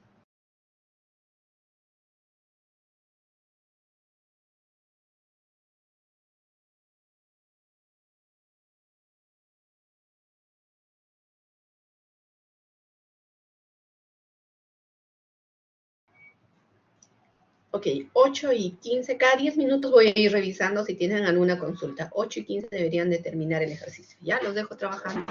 Ok, 8 y 15, cada 10 minutos voy a ir revisando si tienen alguna consulta. 8 y 15 deberían de terminar el ejercicio. Ya los dejo trabajando.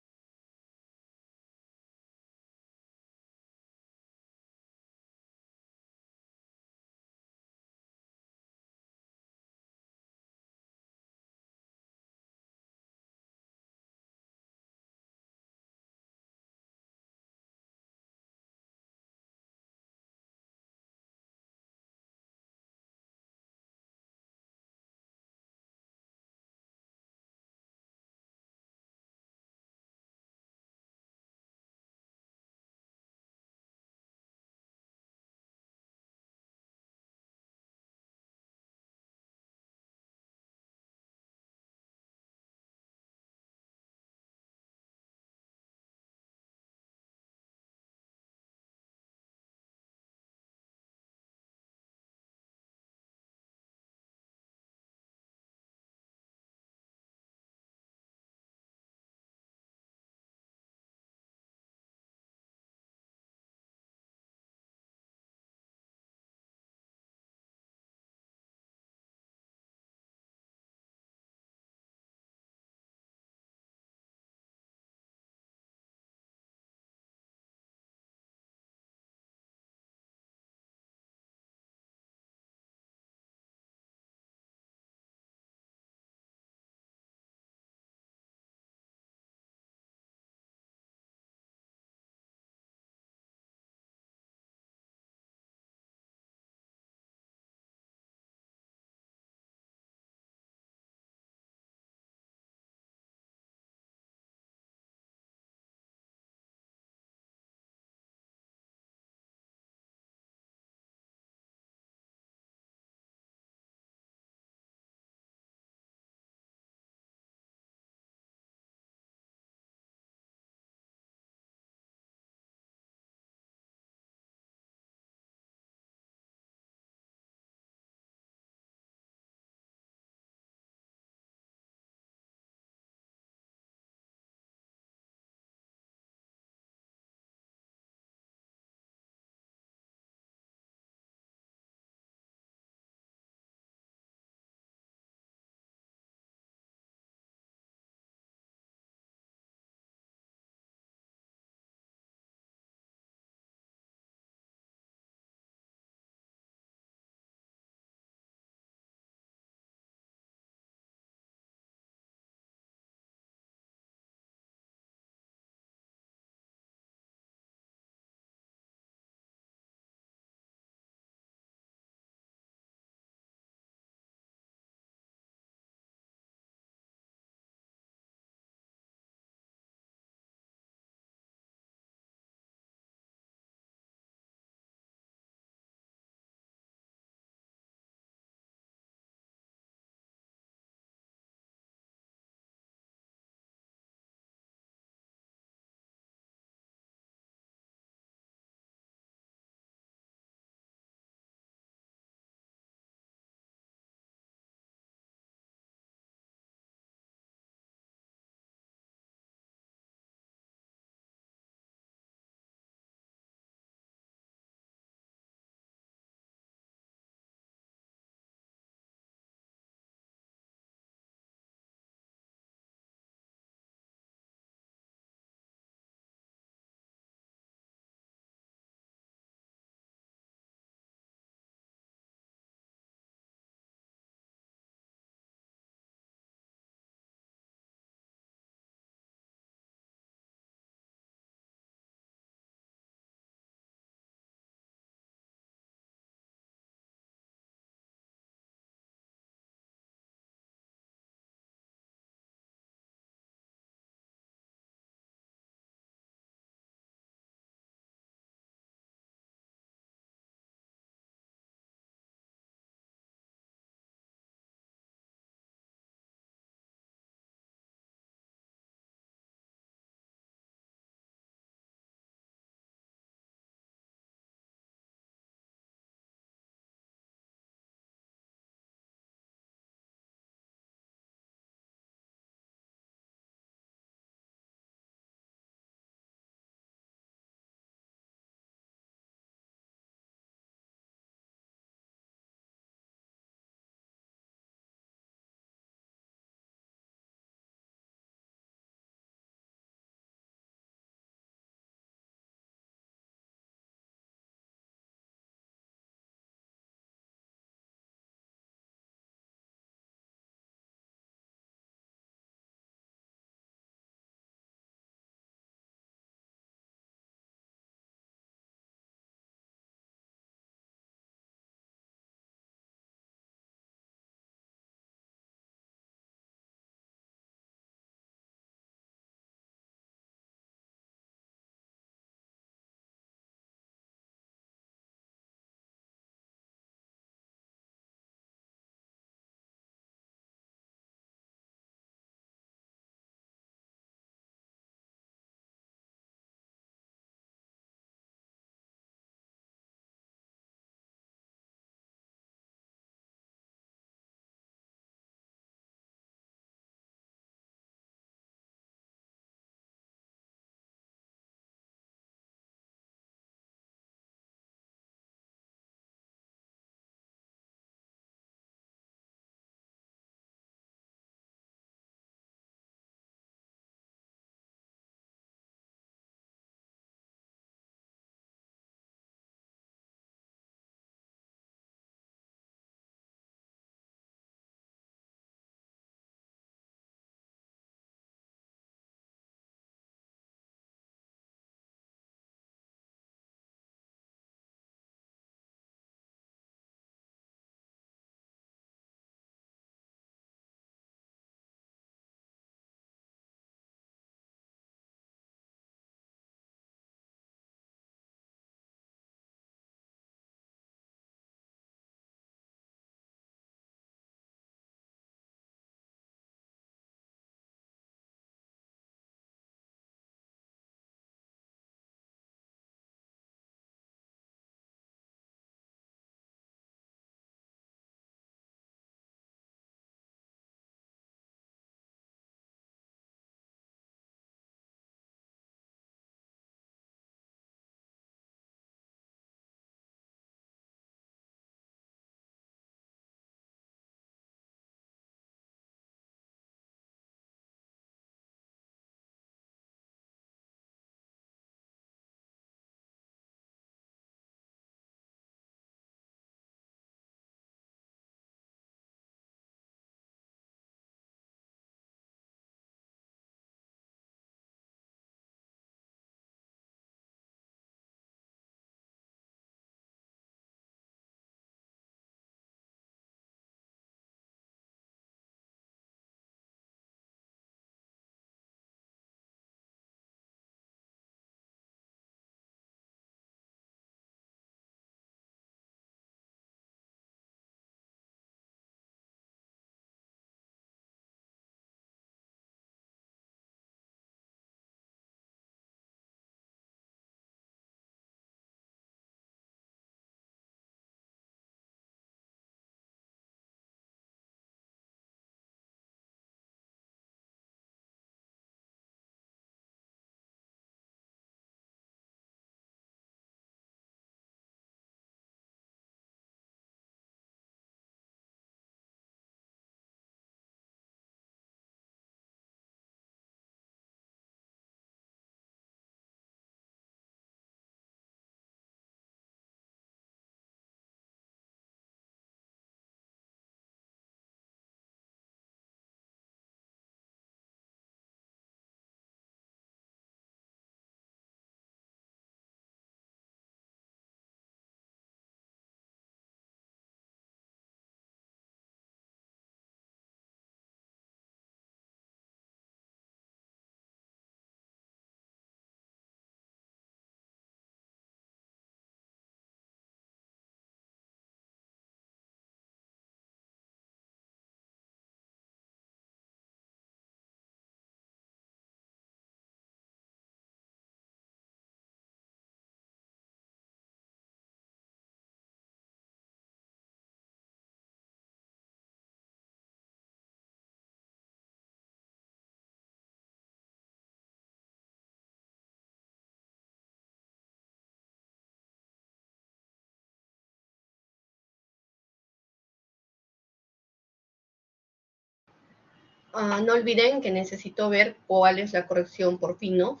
No olviden que necesito ver cuál es la corrección por fino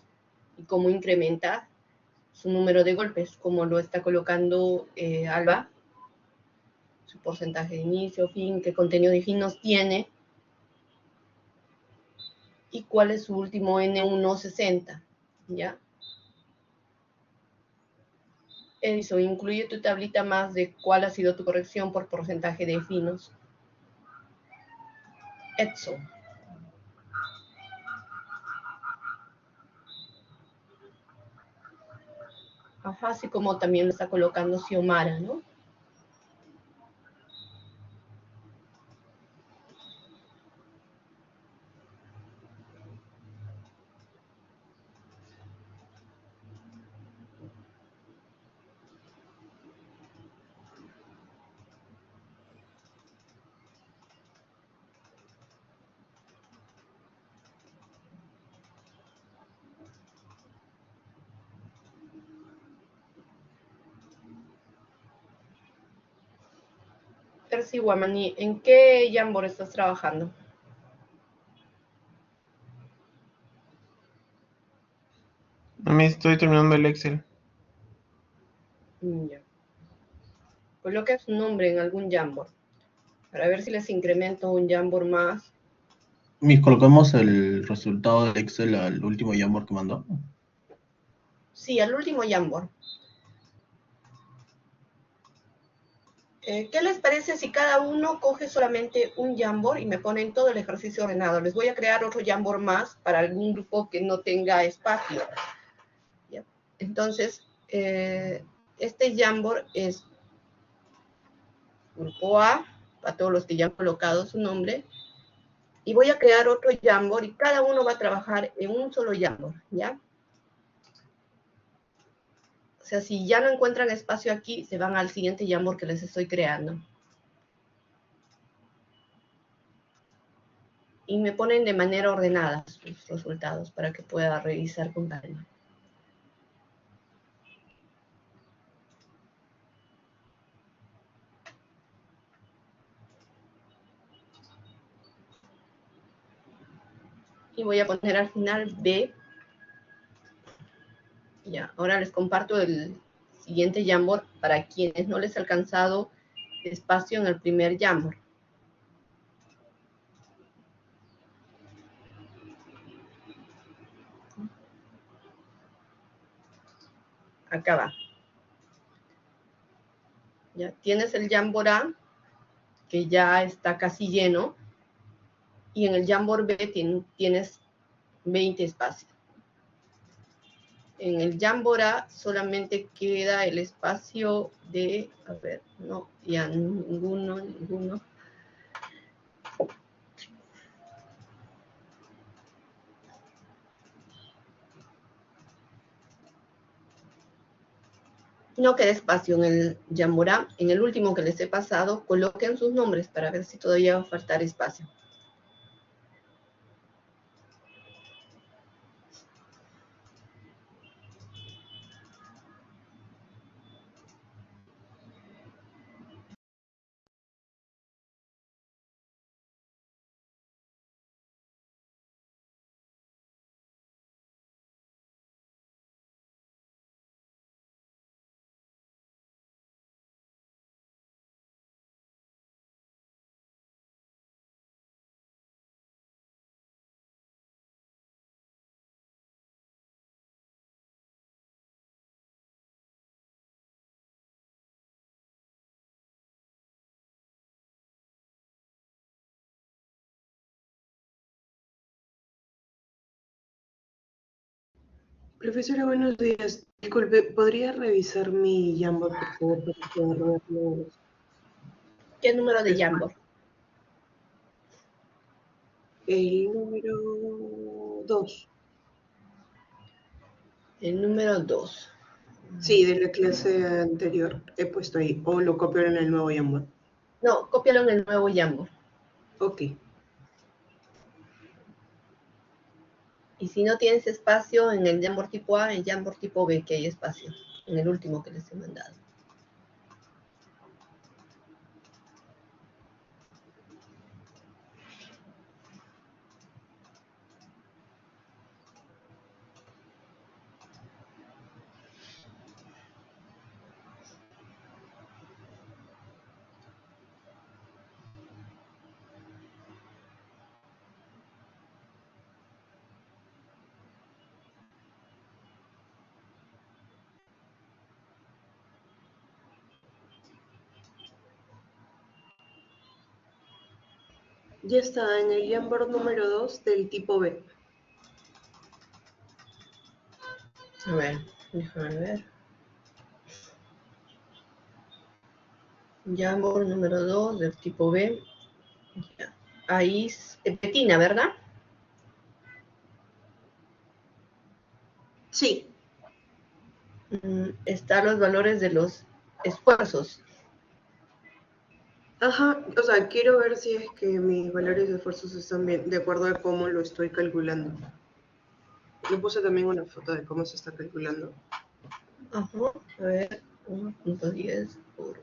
y cómo incrementa su número de golpes, como lo está colocando Alba, su porcentaje de inicio, fin, qué contenido de finos tiene y cuál es su último N160, ¿ya? Edison, incluye tu tablita más de cuál ha sido tu corrección por porcentaje de finos. Edson. Ajá, así como también lo está colocando Xiomara, ¿no? Percy Guamani, ¿en qué Jamboard estás trabajando? Me estoy terminando el Excel. Ya. Coloque su nombre en algún Jamboard para ver si les incremento un Jamboard más. Mis, colocamos el resultado de Excel al último Jamboard que mandó. Sí, al último Jamboard. ¿Qué les parece si cada uno coge solamente un Jamboard y me ponen todo el ejercicio ordenado? Les voy a crear otro Jamboard más para algún grupo que no tenga espacio. ¿Ya? Entonces, este Jamboard es grupo A, para todos los que ya han colocado su nombre, y voy a crear otro Jamboard y cada uno va a trabajar en un solo Jamboard, ¿ya? O sea, si ya no encuentran espacio aquí, se van al siguiente Jamboard que les estoy creando. Y me ponen de manera ordenada sus resultados para que pueda revisar con calma. Y voy a poner al final B. Ya, ahora les comparto el siguiente Jamboard para quienes no les ha alcanzado espacio en el primer Jamboard. Acá va. Ya tienes el Jamboard A, que ya está casi lleno, y en el Jamboard B tienes 20 espacios. En el Jamboard A solamente queda el espacio de, a ver, no, ya ninguno. No queda espacio en el Jamboard A. En el último que les he pasado, coloquen sus nombres para ver si todavía va a faltar espacio. Profesora, buenos días. Disculpe, ¿podría revisar mi Jamboard, por favor, para poder verlo? ¿Qué número de Jamboard? El número 2. El número 2. Sí, de la clase anterior he puesto ahí. O lo copio en el nuevo Jamboard. No, cópialo en el nuevo Jamboard. Ok. Y si no tienes espacio en el Jamboard tipo A, en el Jamboard tipo B, que hay espacio. En el último que les he mandado. Ya está en el Jamboard número 2 del tipo B. A ver, déjame ver. Jamboard número 2 del tipo B. Ya. Ahí, Betina, ¿verdad? Sí. Están los valores de los esfuerzos. Ajá, o sea, quiero ver si es que mis valores de esfuerzos están bien, de acuerdo a cómo lo estoy calculando. Le puse también una foto de cómo se está calculando. Ajá, a ver, 1.10 por...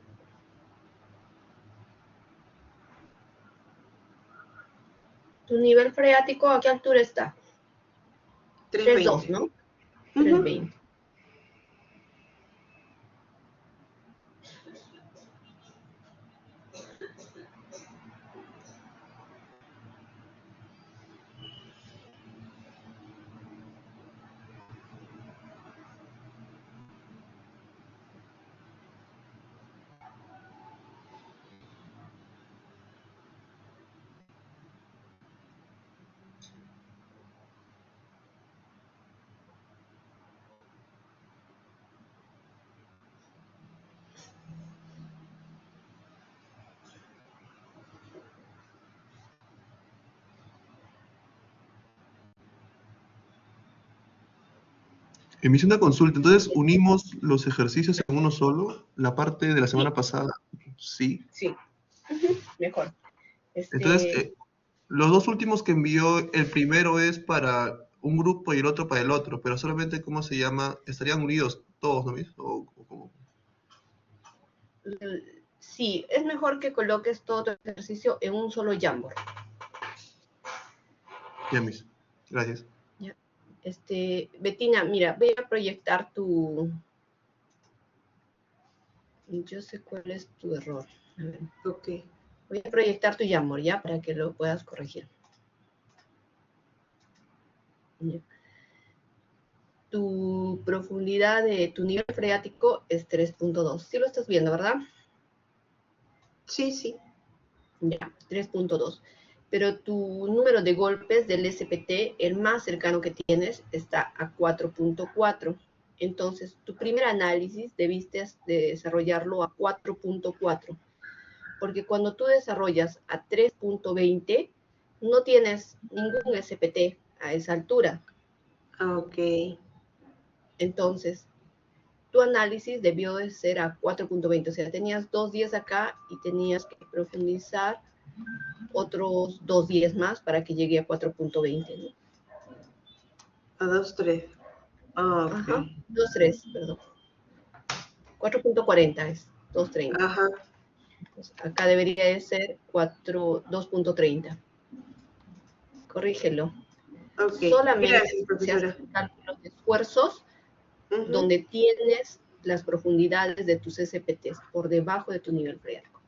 ¿Tu nivel freático a qué altura está? 3.2, 320. ¿no? Ujú. 3.20. Me hice una consulta, entonces unimos los ejercicios en uno solo, la parte de la semana pasada, sí. Sí, mejor. Entonces, los dos últimos que envió, el primero es para un grupo y el otro para el otro, pero solamente, ¿cómo se llama? Estarían unidos todos, ¿no? ¿O cómo? Sí, es mejor que coloques todo tu ejercicio en un solo Jamboard. Ya, mis. Gracias. Ya. Betina, mira, voy a proyectar tu... Yo sé cuál es tu error. A ver. Ok. Voy a proyectar tu Jamboard, ¿ya? Para que lo puedas corregir. Ya. Tu profundidad de tu nivel freático es 3.2. Sí lo estás viendo, ¿verdad? Sí, sí. Ya, 3.2. Pero tu número de golpes del SPT, el más cercano que tienes, está a 4.4. Entonces, tu primer análisis debiste desarrollarlo a 4.4. Porque cuando tú desarrollas a 3.20, no tienes ningún SPT a esa altura. Ok. Entonces, tu análisis debió de ser a 4.20. O sea, tenías 2 días acá y tenías que profundizar otros 2 días más para que llegue a 4.20, ¿no? A 2.3. Ah, ok. Ajá, 2.3, perdón. 4.40 es 2.30. Ajá. Pues acá debería de ser 2.30. Corrígelo. Ok. Solamente Gracias, se hacen profesora. cálculos de esfuerzos donde tienes las profundidades de tus SPTs por debajo de tu nivel freático.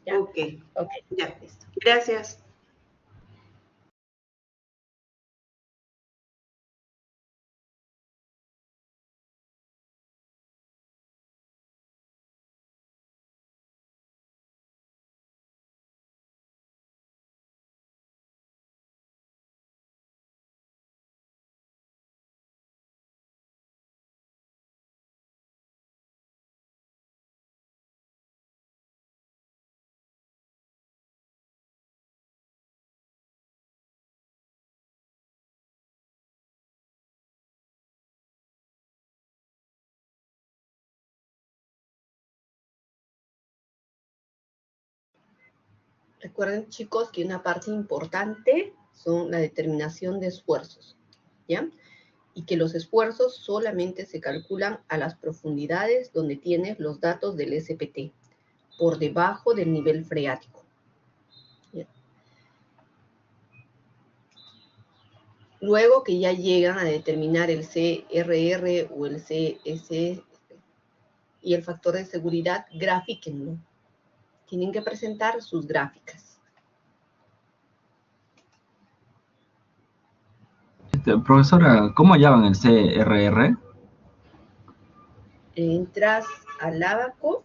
¿Ya? Ok. Ok, Ya. listo. Gracias. Recuerden, chicos, que una parte importante son la determinación de esfuerzos, ¿ya? Y que los esfuerzos solamente se calculan a las profundidades donde tienes los datos del SPT, por debajo del nivel freático. ¿Ya? Luego que ya llegan a determinar el CRR o el CS y el factor de seguridad, grafíquenlo. Tienen que presentar sus gráficas. Profesora, ¿cómo hallaban el CRR? Entras al Abaco.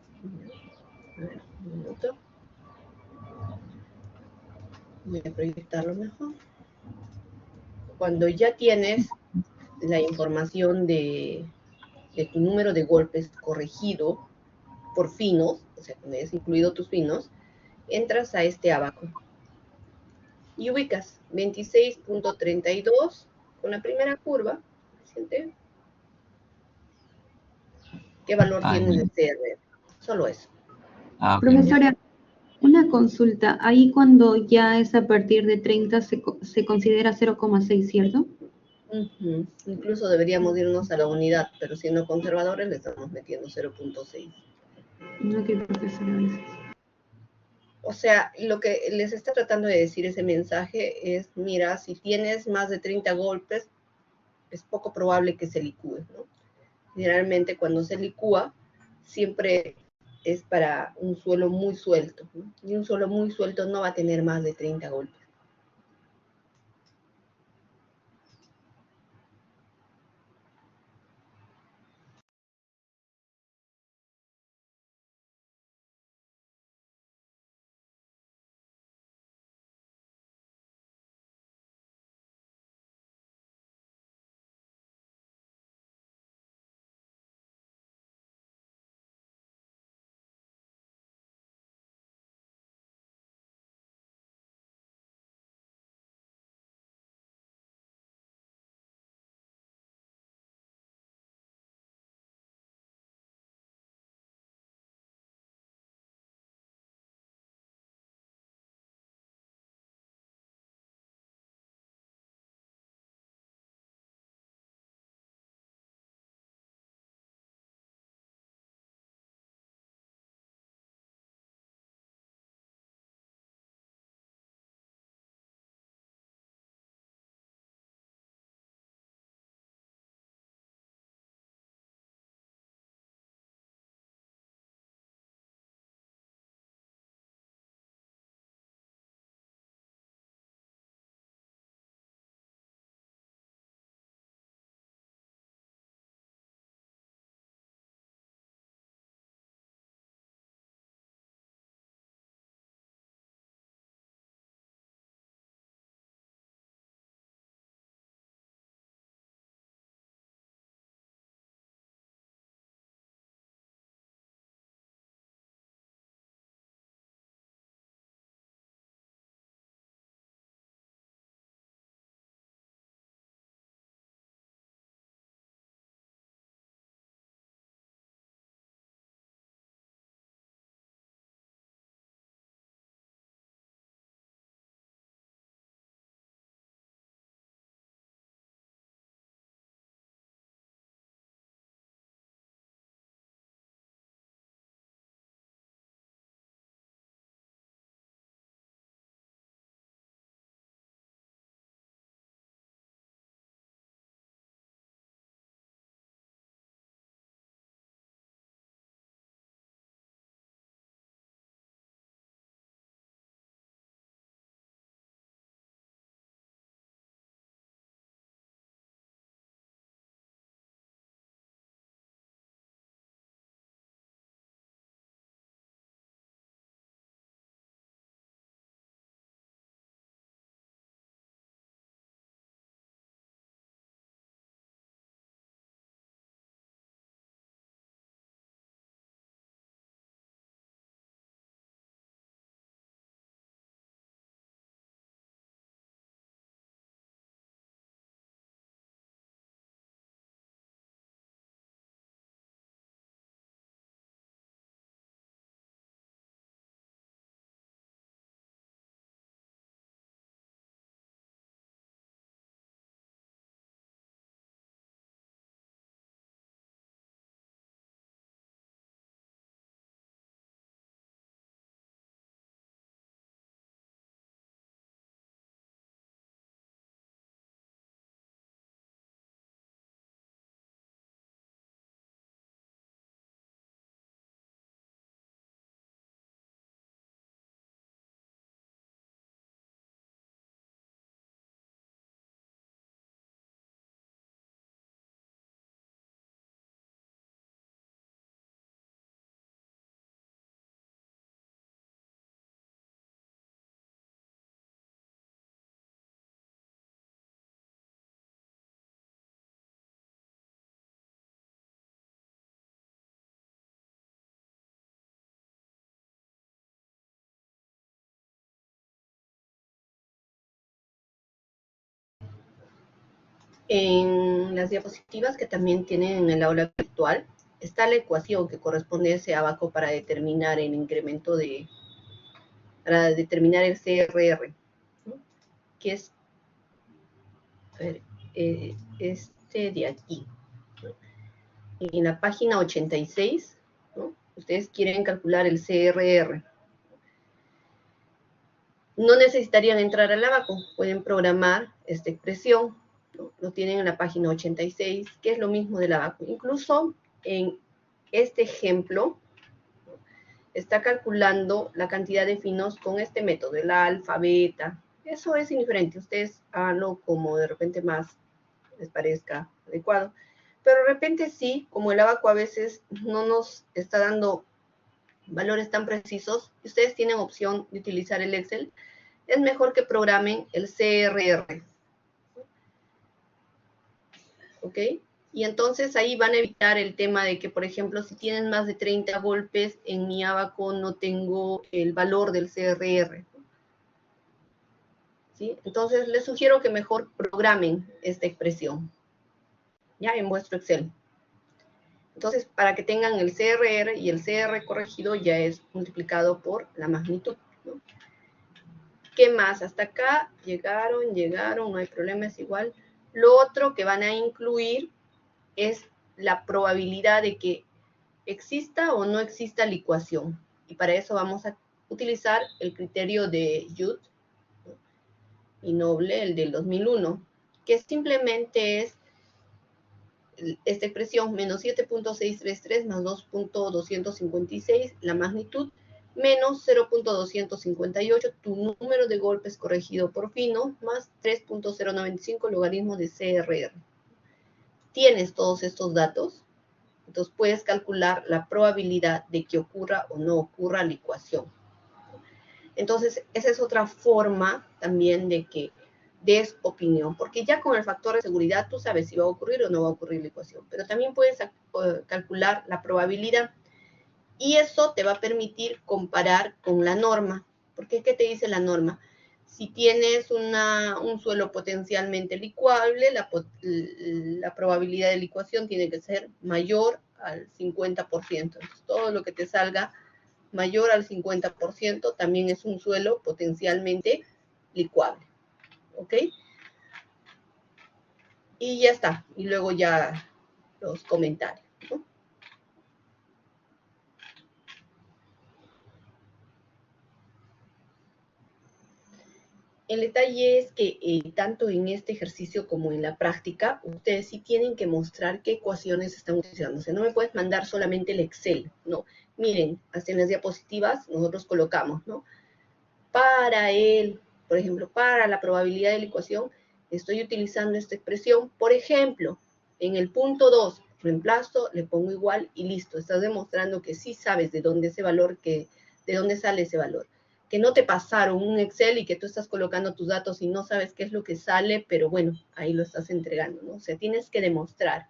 A ver, un minuto. Voy a proyectarlo mejor. Cuando ya tienes la información de tu número de golpes corregido por finos, o sea, cuando hayas incluido tus finos, entras a este abaco y ubicas 26.32 con la primera curva. ¿Siente? ¿Qué valor Ah, tienes ya. de CR? Solo eso. Ah, ok. Profesora, una consulta. Ahí cuando ya es a partir de 30 se considera 0,6, ¿cierto? Incluso deberíamos irnos a la unidad, pero siendo conservadores le estamos metiendo 0.6. Ok, profesora, gracias. O sea, lo que les está tratando de decir ese mensaje es, mira, si tienes más de 30 golpes, es poco probable que se licúe, ¿no? Generalmente cuando se licúa, siempre es para un suelo muy suelto, ¿no? Y un suelo muy suelto no va a tener más de 30 golpes. En las diapositivas que también tienen en el aula virtual, está la ecuación que corresponde a ese abaco para determinar el incremento para determinar el CRR, ¿no? Que es, a ver, este de aquí, ¿no? En la página 86, ¿no? Ustedes quieren calcular el CRR. No necesitarían entrar al abaco, pueden programar esta expresión, ¿no? Lo tienen en la página 86, que es lo mismo del abaco. Incluso en este ejemplo, ¿no? Está calculando la cantidad de finos con este método, el alfa, beta. Eso es indiferente, ustedes háganlo como de repente más les parezca adecuado. Pero de repente sí, como el abaco a veces no nos está dando valores tan precisos, y ustedes tienen opción de utilizar el Excel, es mejor que programen el CRR. ¿Ok? Y entonces ahí van a evitar el tema de que, por ejemplo, si tienen más de 30 golpes, en mi abaco no tengo el valor del CRR. ¿Sí? Entonces les sugiero que mejor programen esta expresión, ya en vuestro Excel. Entonces, para que tengan el CRR y el CR corregido, ya es multiplicado por la magnitud, ¿no? ¿Qué más? Hasta acá llegaron, no hay problema, es igual. Lo otro que van a incluir es la probabilidad de que exista o no exista licuación. Y para eso vamos a utilizar el criterio de Youth, ¿no? Y Noble, el del 2001, que simplemente es esta expresión, menos 7.633 más 2.256, la magnitud, menos 0.258, tu número de golpes corregido por fino, más 3.095 logaritmo de CRR. Tienes todos estos datos, entonces puedes calcular la probabilidad de que ocurra o no ocurra licuación. Entonces, esa es otra forma también de que des opinión, porque ya con el factor de seguridad tú sabes si va a ocurrir o no va a ocurrir licuación, pero también puedes calcular la probabilidad y eso te va a permitir comparar con la norma, porque ¿qué te dice la norma? Si tienes un suelo potencialmente licuable, la probabilidad de licuación tiene que ser mayor al 50%, entonces todo lo que te salga mayor al 50% también es un suelo potencialmente licuable. ¿Ok? Y ya está. Y luego ya los comentarios, ¿no? El detalle es que tanto en este ejercicio como en la práctica, ustedes sí tienen que mostrar qué ecuaciones están utilizando. O sea, no me puedes mandar solamente el Excel, no. Miren, hasta en las diapositivas nosotros colocamos, ¿no? Por ejemplo, para la probabilidad de la ecuación, estoy utilizando esta expresión. Por ejemplo, en el punto 2, reemplazo, le pongo igual y listo. Estás demostrando que sí sabes de dónde de dónde sale ese valor. Que no te pasaron un Excel y que tú estás colocando tus datos y no sabes qué es lo que sale, pero bueno, ahí lo estás entregando, ¿no? O sea, tienes que demostrar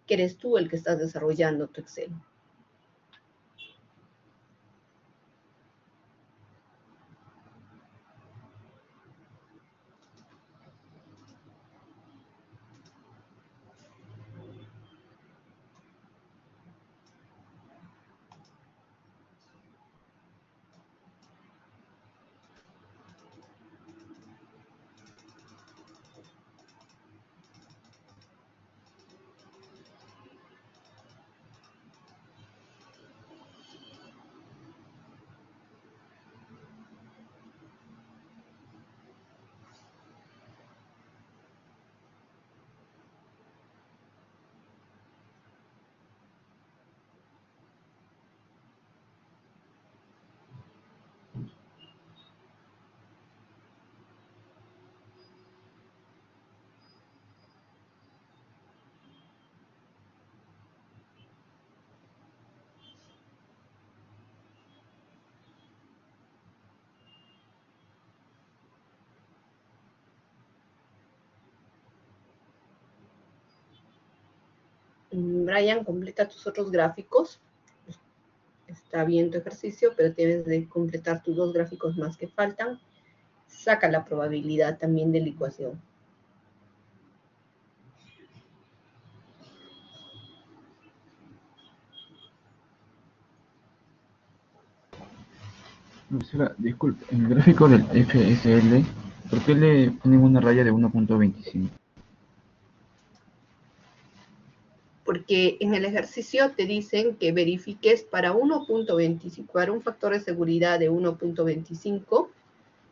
que eres tú el que estás desarrollando tu Excel. Brian, completa tus otros gráficos. Está bien tu ejercicio, pero debes de completar tus 2 gráficos más que faltan. Saca la probabilidad también de licuación. Profesora, disculpe, en el gráfico del FSL, ¿por qué le ponen una raya de 1.25? Porque en el ejercicio te dicen que verifiques para 1.25, para un factor de seguridad de 1.25,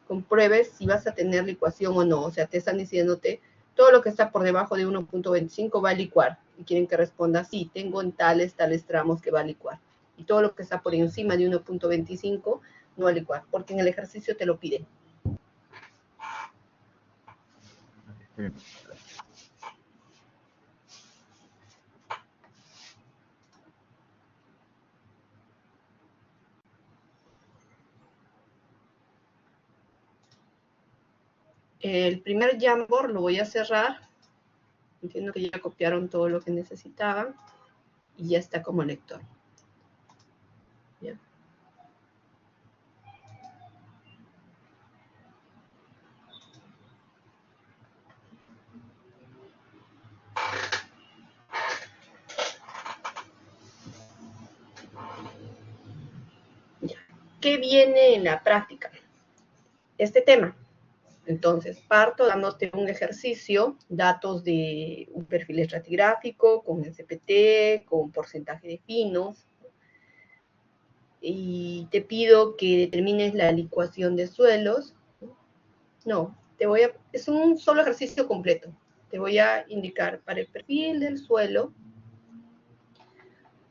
compruebes si vas a tener licuación o no. O sea, te están diciéndote todo lo que está por debajo de 1.25 va a licuar. Y quieren que responda, sí, tengo en tales tramos que va a licuar. Y todo lo que está por encima de 1.25 no va a licuar, porque en el ejercicio te lo piden. El primer Jamboard lo voy a cerrar. Entiendo que ya copiaron todo lo que necesitaban y ya está como lector. ¿Ya? ¿Qué viene en la práctica? Este tema. Entonces, parto dándote un ejercicio, datos de un perfil estratigráfico, con SPT, con porcentaje de finos, y te pido que determines la licuación de suelos. No, es un solo ejercicio completo. Te voy a indicar para el perfil del suelo,